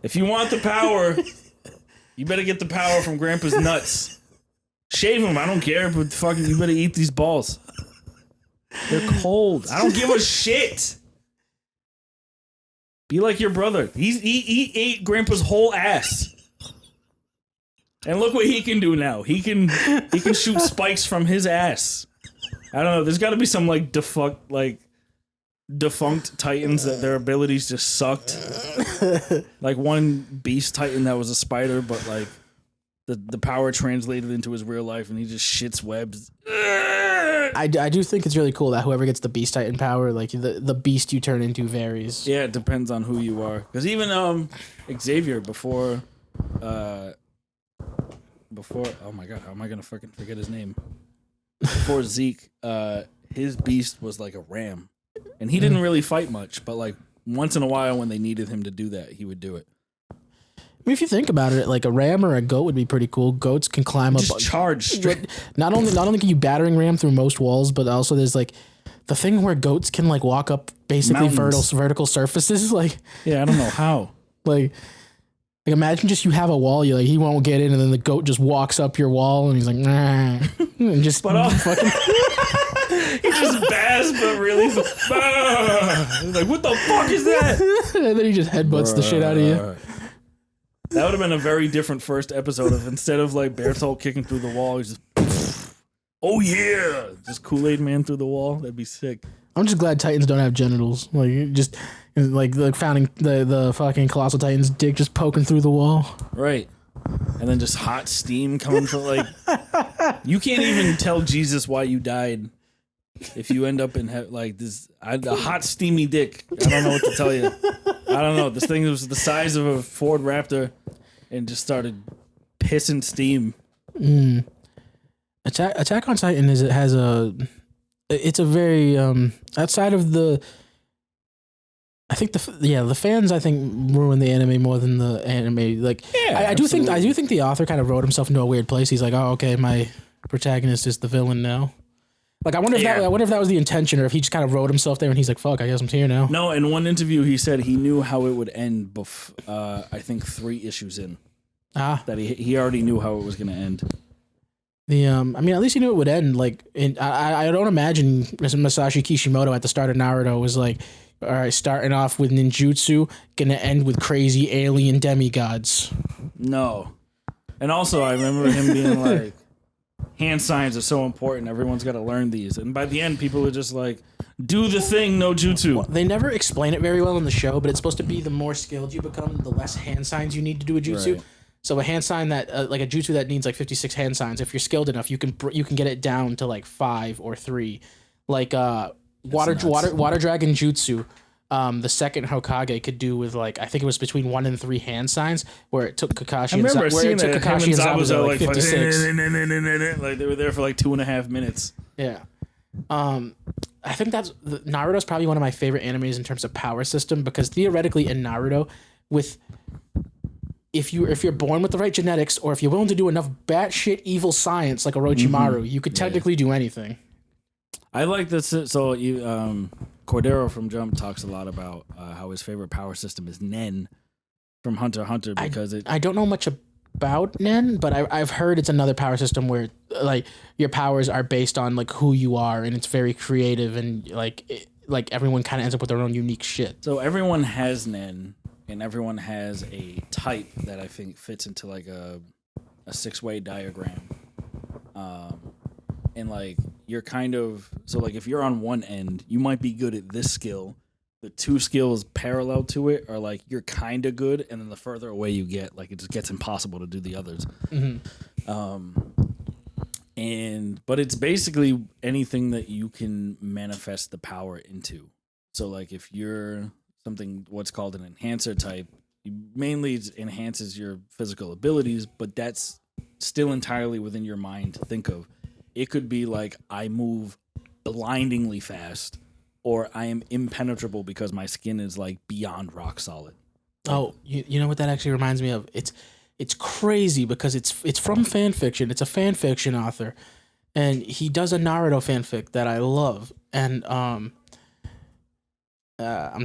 B: If you want the power, you better get the power from Grandpa's nuts. Shave them, I don't care, but fucking you better eat these balls. They're cold. I don't give a shit. Be like your brother. He ate Grandpa's whole ass. And look what he can do now. He can shoot spikes from his ass. I don't know. There's got to be some like defunct titans that their abilities just sucked. Like one beast titan that was a spider, but like the power translated into his real life, and he just shits webs.
A: I do think it's really cool that whoever gets the beast titan power, like the beast you turn into varies.
B: Yeah, it depends on who you are. Because even Xavier before oh my god, how am I gonna fucking forget his name? Before Zeke, his beast was like a ram, and he didn't really fight much, but like once in a while when they needed him to do that, he would do it.
A: I mean, if you think about it, like a ram or a goat would be pretty cool. Goats can climb up.
B: Just charge straight.
A: Not only can you battering ram through most walls, but also there's like the thing where goats can like walk up basically vertical surfaces. Like,
B: yeah, I don't know how.
A: Like imagine just you have a wall, you like he won't get in, and then the goat just walks up your wall, and he's like, nah, and just fucking.
B: He just bass, but really, like, what the fuck is that?
A: And then he just headbutts the shit out of you.
B: That would have been a very different first episode if instead of like Bertolt kicking through the wall, he's just, oh yeah, just Kool-Aid Man through the wall. That'd be sick.
A: I'm just glad Titans don't have genitals. Like just like founding the fucking Colossal Titan's dick just poking through the wall.
B: Right. And then just hot steam coming from like you can't even tell Jesus why you died if you end up in like this a hot steamy dick. I don't know what to tell you. I don't know. This thing was the size of a Ford Raptor and just started pissing steam.
A: Attack on Titan it's a very outside of the I think the fans I think ruin the anime more than the anime. Like
B: yeah,
A: I do think the author kind of wrote himself into a weird place. He's like, oh okay, my protagonist is the villain now. Like I wonder if that was the intention, or if he just kind of wrote himself there and he's like, fuck, I guess I'm here now.
B: No, in one interview he said he knew how it would end. I think 3 issues in. That he already knew how it was going to end.
A: I mean, at least he knew it would end. Like, I don't imagine Masashi Kishimoto at the start of Naruto was like, all right, starting off with ninjutsu, gonna end with crazy alien demigods.
B: No, and also I remember him being like, hand signs are so important. Everyone's got to learn these. And by the end, people are just like, do the thing, no jutsu.
A: Well, they never explain it very well in the show, but it's supposed to be the more skilled you become, the less hand signs you need to do a jutsu. Right. So a hand sign that, like a jutsu that needs like 56 hand signs, if you're skilled enough, you can get it down to like 5 or 3. Like water dragon jutsu. The second Hokage could do with like I think it was between 1 and 3 hand signs, where it took Kakashi and Zabuza like 56.
B: Like they were there for like 2.5 minutes.
A: Yeah. I think Naruto's probably one of my favorite animes in terms of power system, because theoretically in Naruto, if you're born with the right genetics, or if you're willing to do enough batshit evil science like Orochimaru, you could technically do anything.
B: I like this. So Cordero from Jump talks a lot about how his favorite power system is Nen from Hunter x Hunter, because
A: I don't know much about Nen, but I've heard it's another power system where like your powers are based on like who you are, and it's very creative, and like everyone kind of ends up with their own unique shit.
B: So everyone has Nen, and everyone has a type that I think fits into like a 6-way diagram. And like you're kind of, so like if you're on one end, you might be good at this skill. The 2 skills parallel to it are like you're kind of good, and then the further away you get, like it just gets impossible to do the others. But it's basically anything that you can manifest the power into. So like if you're what's called an enhancer type, mainly it enhances your physical abilities, but that's still entirely within your mind to think of. It could be like I move blindingly fast, or I am impenetrable because my skin is like beyond rock solid.
A: Oh, you know what that actually reminds me of? It's crazy because it's from fan fiction. It's a fan fiction author, and he does a Naruto fanfic that I love. And I'm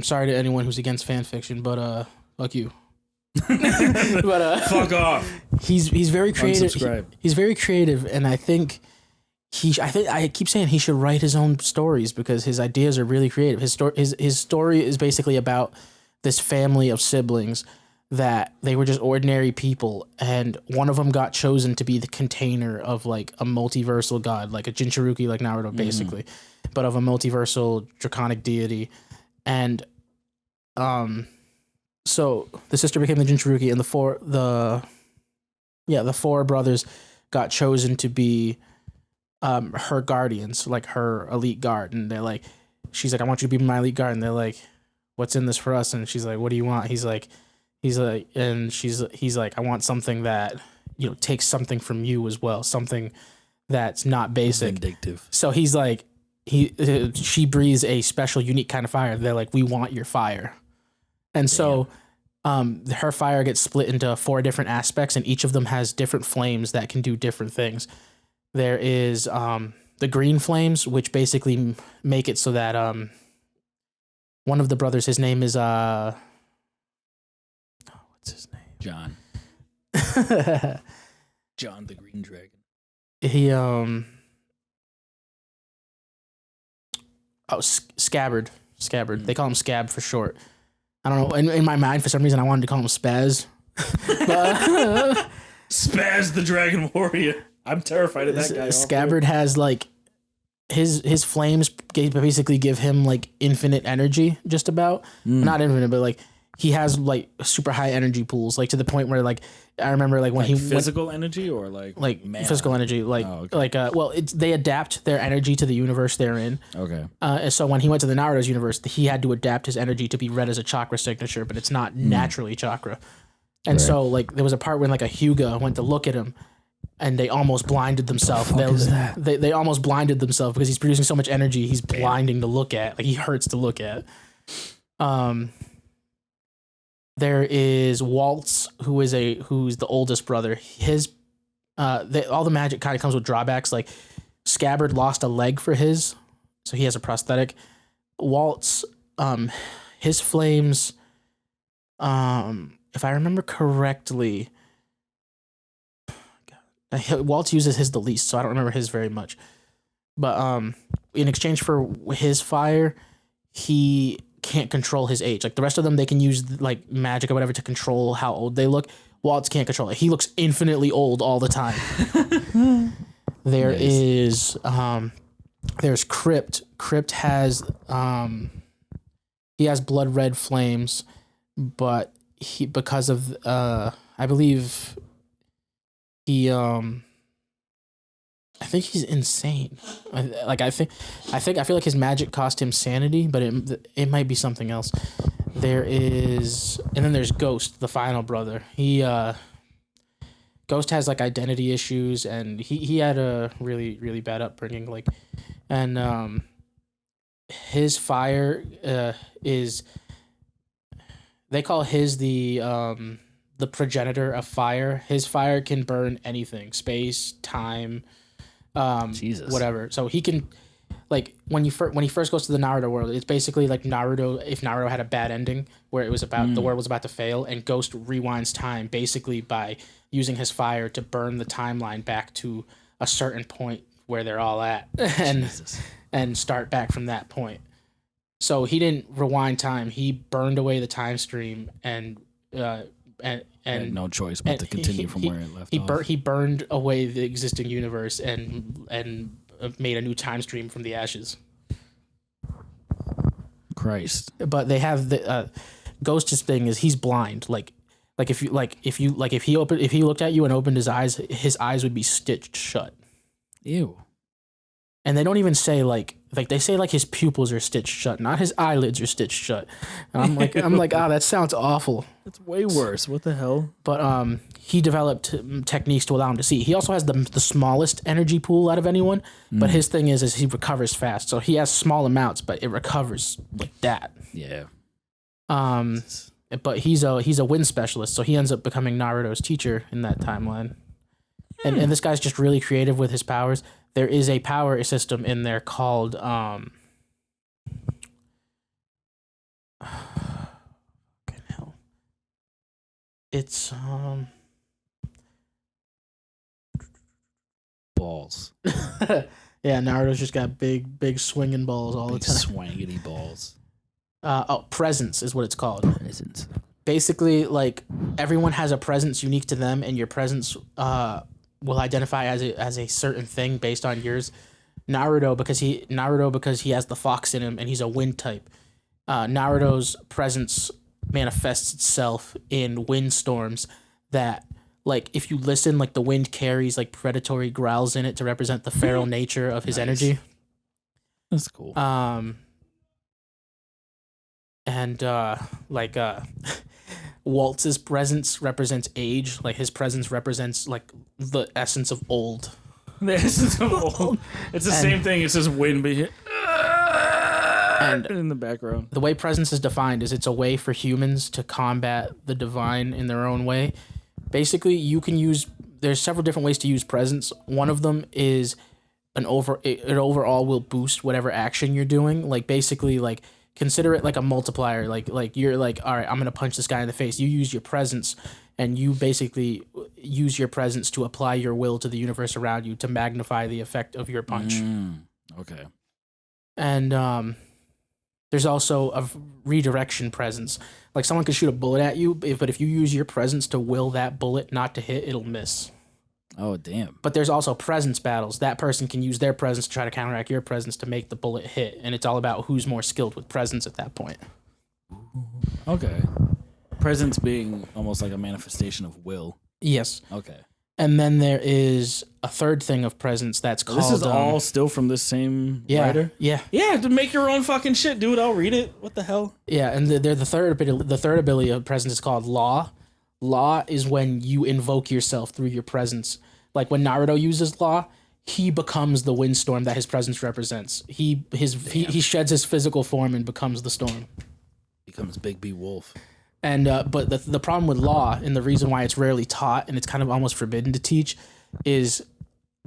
A: sorry to anyone who's against fan fiction, but fuck you. But
B: fuck off.
A: He's very creative.
B: Unsubscribe.
A: He's very creative, and I think I keep saying he should write his own stories because his ideas are really creative. His story is basically about this family of siblings that they were just ordinary people, and one of them got chosen to be the container of like a multiversal god, like a Jinchuruki, like Naruto, basically, but of a multiversal draconic deity. And so the sister became the Jinchuruki, and the four brothers got chosen to be her guardians, like her elite guard. And they're like, she's like, I want you to be my elite guard. And they're like, what's in this for us? And she's like, what do you want? He's like, and he's like, I want something that, you know, takes something from you as well, something that's not basic.
B: Vindictive.
A: So he's like, she breathes a special, unique kind of fire. They're like, we want your fire. And so her fire gets split into 4 different aspects, and each of them has different flames that can do different things. There is the green flames, which basically make it so that one of the brothers, his name is what's his name?
B: John. John the Green Dragon.
A: He Scabbard. They call him Scab for short. I don't know. In my mind, for some reason, I wanted to call him Spaz.
B: Spaz the Dragon Warrior. I'm terrified of that guy.
A: Scabbard has like his flames basically give him like infinite energy, just about. Not infinite, but like he has like super high energy pools, like to the point where like I remember like when
B: like physical energy or like
A: physical energy, like they adapt their energy to the universe they're in.
B: Okay.
A: And so when he went to the Naruto's universe, he had to adapt his energy to be read as a chakra signature, but it's not naturally chakra. And so like there was a part when like a Hyuga went to look at him, and they almost blinded themselves. They almost blinded themselves because he's producing so much energy. He's blinding to look at. Like he hurts to look at. There is Waltz, who's the oldest brother. His all the magic kind of comes with drawbacks. Like Scabbard lost a leg for his, so he has a prosthetic. Waltz, his flames, if I remember correctly, Waltz uses his the least, so I don't remember his very much. But in exchange for his fire, he can't control his age. Like the rest of them, they can use like magic or whatever to control how old they look. Waltz can't control it. He looks infinitely old all the time. There's Crypt. Crypt has he has blood red flames, but because of I believe he I think he's insane. I feel like his magic cost him sanity, but it might be something else. And then there's Ghost, the final brother. Ghost has like identity issues, and he had a really, really bad upbringing. Like, and his fire is, they call his the progenitor of fire. His fire can burn anything, space, time,
B: Jesus,
A: whatever. So he can, like, when he first goes to the Naruto world, it's basically like Naruto if Naruto had a bad ending where it was about the world was about to fail, and Ghost rewinds time basically by using his fire to burn the timeline back to a certain point where they're all at, and start back from that point. So he didn't rewind time; he burned away the time stream and
B: had no choice but to continue from where it left off.
A: He burned away the existing universe and made a new time stream from the ashes.
B: Christ.
A: But they have the Ghost's thing is he's blind. Like if he looked at you and opened his eyes would be stitched shut.
B: Ew.
A: And they don't even say like they say like his pupils are stitched shut, not his eyelids are stitched shut. And I'm like, that sounds awful.
B: It's way worse. What the hell?
A: But he developed techniques to allow him to see. He also has the smallest energy pool out of anyone. But his thing is he recovers fast. So he has small amounts, but it recovers like that.
B: Yeah.
A: But he's a wind specialist, so he ends up becoming Naruto's teacher in that timeline. And this guy's just really creative with his powers. There is a power system in there called it's
B: balls.
A: Yeah, Naruto's just got big swinging balls all the time.
B: Swangity balls.
A: Presence is what it's called.
B: Presence.
A: basically like everyone has a presence unique to them, and your presence will identify as a certain thing based on yours. Naruto because he has the fox in him and he's a wind type. Naruto's presence manifests itself in windstorms that, like, if you listen, like the wind carries like predatory growls in it to represent the feral nature of his energy.
B: That's cool.
A: And like Waltz's presence represents age. Like his presence represents like the essence of old.
B: The essence of old. It's the same thing. It's just wind be and in the background.
A: The way presence is defined is it's a way for humans to combat the divine in their own way. Basically, there's several different ways to use presence. One of them is it overall will boost whatever action you're doing. Like basically, like consider it like a multiplier. Like you're like, all right, I'm gonna punch this guy in the face. You use your presence, and you basically use your presence to apply your will to the universe around you to magnify the effect of your punch.
B: Okay.
A: And there's also a redirection presence. Like someone could shoot a bullet at you, but if you use your presence to will that bullet not to hit, it'll miss.
B: Oh, damn.
A: But there's also presence battles. That person can use their presence to try to counteract your presence to make the bullet hit. And it's all about who's more skilled with presence at that point.
B: Okay. Presence being almost like a manifestation of will.
A: Yes.
B: Okay.
A: And then there is a third thing of presence that's called...
B: This is all still from this same writer?
A: Yeah.
B: Yeah, to make your own fucking shit, dude. I'll read it. What the hell?
A: Yeah, and the third ability of presence is called law. Law is when you invoke yourself through your presence. Like when Naruto uses law, he becomes the windstorm that his presence represents. He sheds his physical form and becomes the storm.
B: Becomes Big B Wolf.
A: And but the problem with law, and the reason why it's rarely taught and it's kind of almost forbidden to teach, is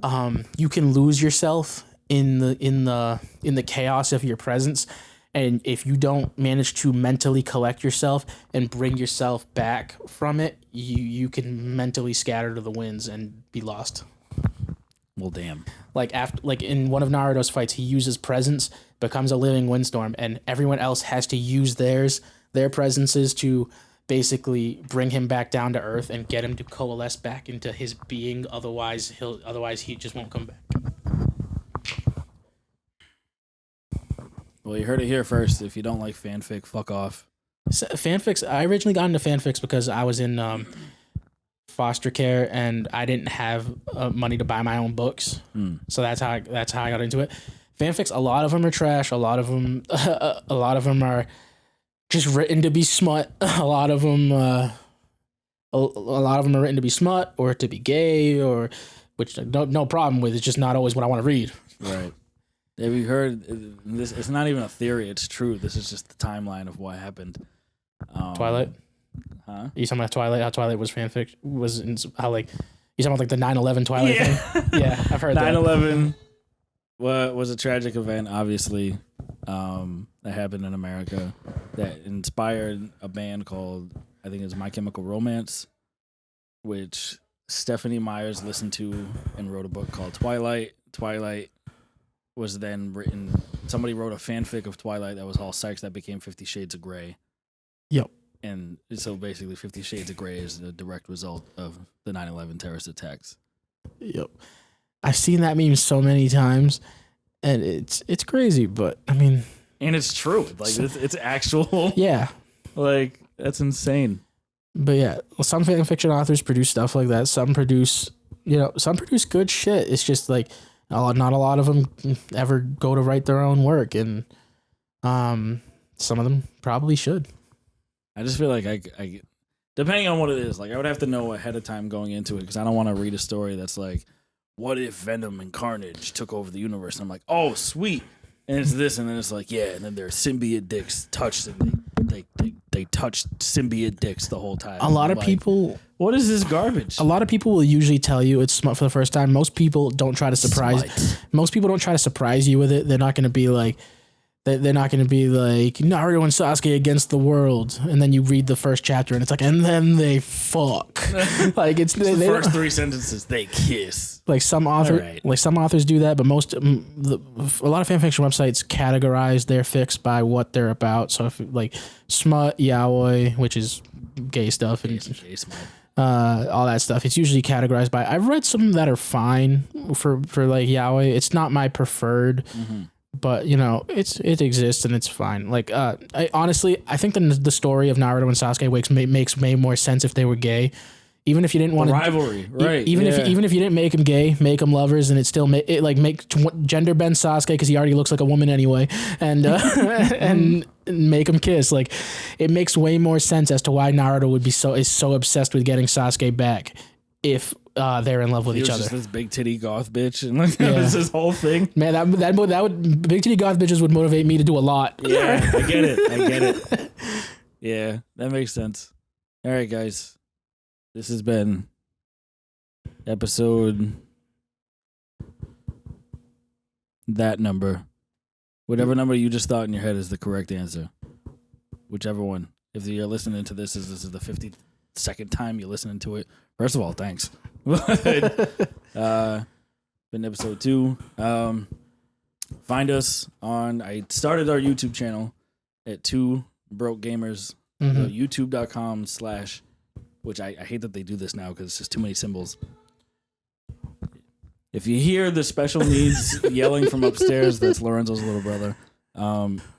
A: you can lose yourself in the chaos of your presence, and if you don't manage to mentally collect yourself and bring yourself back from it, you can mentally scatter to the winds and be lost.
B: Well, damn.
A: Like in one of Naruto's fights, he uses presence, becomes a living windstorm, and everyone else has to use their presences to basically bring him back down to earth and get him to coalesce back into his being. Otherwise he just won't come back.
B: Well, you heard it here first. If you don't like fanfic, fuck off.
A: So, fanfics. I originally got into fanfics because I was in foster care and I didn't have money to buy my own books. So that's how I got into it. Fanfics. A lot of them are trash. A lot of them are just written to be smut. A lot of them are written to be smut or to be gay, or which no problem with. It's just not always what I want to read.
B: Right. Have you heard this? It's not even a theory. It's true. This is just the timeline of what happened.
A: Twilight.
B: Huh?
A: You talking about Twilight? How Twilight was fanfic? How like you talking about like the 9/11 Twilight thing? Yeah, I've heard
B: 9/11 was a tragic event, obviously. That happened in America that inspired a band called, I think it's My Chemical Romance, which Stephanie Myers listened to and wrote a book called Twilight. Twilight was then written, somebody wrote a fanfic of Twilight that was all sex that became 50 Shades of Grey.
A: Yep.
B: And so basically 50 Shades of Grey is the direct result of the 9/11 terrorist attacks.
A: Yep. I've seen that meme so many times and it's crazy, but I mean,
B: and it's true. Like it's actual.
A: Yeah.
B: Like that's insane.
A: But yeah, some fan fiction authors produce stuff like that. Some produce good shit. It's just like not a lot of them ever go to write their own work, and some of them probably should.
B: I just feel like I depending on what it is, like I would have to know ahead of time going into it, because I don't want to read a story that's like, what if Venom and Carnage took over the universe? And I'm like, oh sweet, and it's this, and then it's like, yeah, and then their symbiote dicks touched, and they touched symbiote dicks the whole time.
A: A lot of people.
B: What is this garbage?
A: A lot of people will usually tell you it's smut for the first time. Most people don't try to surprise. Most people don't try to surprise you with it. They're not going to be like. They're not going to be like Naruto and Sasuke against the world, and then you read the first chapter and it's like, and then they fuck. Like it's
B: the first 3 sentences they kiss.
A: Like some authors do that, but a lot of fanfiction websites categorize their fics by what they're about. So if like smut, yaoi, which is gay stuff and
B: Gay smut.
A: all that stuff. It's usually categorized by. I've read some that are fine for like yaoi. It's not my preferred, but you know, it exists and it's fine. Like, honestly, I think the story of Naruto and Sasuke makes way more sense if they were gay. Even if you didn't want
B: rivalry, right?
A: Even if you didn't make them gay, make them lovers, and it still make gender bend Sasuke because he already looks like a woman anyway, and and make them kiss. Like, it makes way more sense as to why Naruto would be so obsessed with getting Sasuke back if they're in love with each other.
B: Just this big titty goth bitch, and like that was his whole thing.
A: Man, that would big titty goth bitches would motivate me to do a lot.
B: Yeah, I get it. Yeah, that makes sense. All right, guys. This has been episode that number. Whatever number you just thought in your head is the correct answer. Whichever one. If you're listening to this is the 52nd time you're listening to it. First of all, thanks. Been episode 2. Find us on, I started our YouTube channel at 2 Broke Gamers. YouTube.com/ which I hate that they do this now because it's just too many symbols. If you hear the special needs yelling from upstairs, that's Lorenzo's little brother.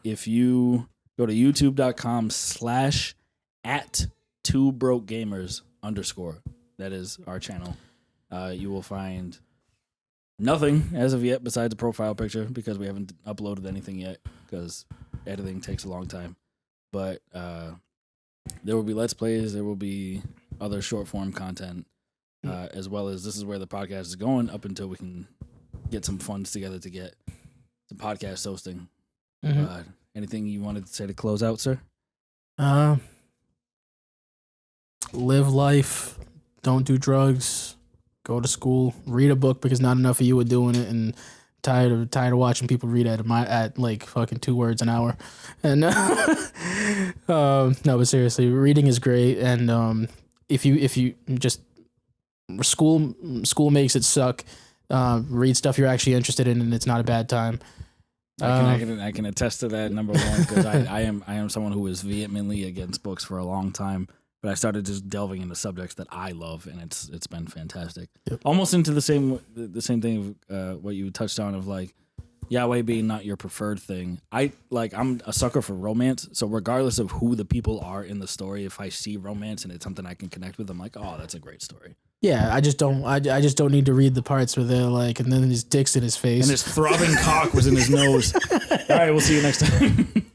B: If you go to youtube.com/ @2brokegamers_, that is our channel. You will find nothing as of yet besides a profile picture because we haven't uploaded anything yet because editing takes a long time. But there will be Let's Plays. There will be other short form content, as well as this is where the podcast is going up until we can get some funds together to get some podcast hosting. Anything you wanted to say to close out, sir?
A: Live life. Don't do drugs. Go to school. Read a book because not enough of you are doing it, and tired of watching people read at like fucking 2 words an hour. And no, but seriously, reading is great. And if you just school makes it suck. Read stuff you're actually interested in, and it's not a bad time.
B: I can attest to that. Number one, because I am someone who was vehemently against books for a long time. But I started just delving into subjects that I love, and it's been fantastic. Yep. Almost into the same thing of what you touched on of like Yahweh being not your preferred thing. I'm a sucker for romance, so regardless of who the people are in the story, if I see romance and it's something I can connect with, I'm like, oh, that's a great story.
A: Yeah, I just don't need to read the parts where they're like, and then his dick's in his face,
B: and his throbbing cock was in his nose. All right, we'll see you next time.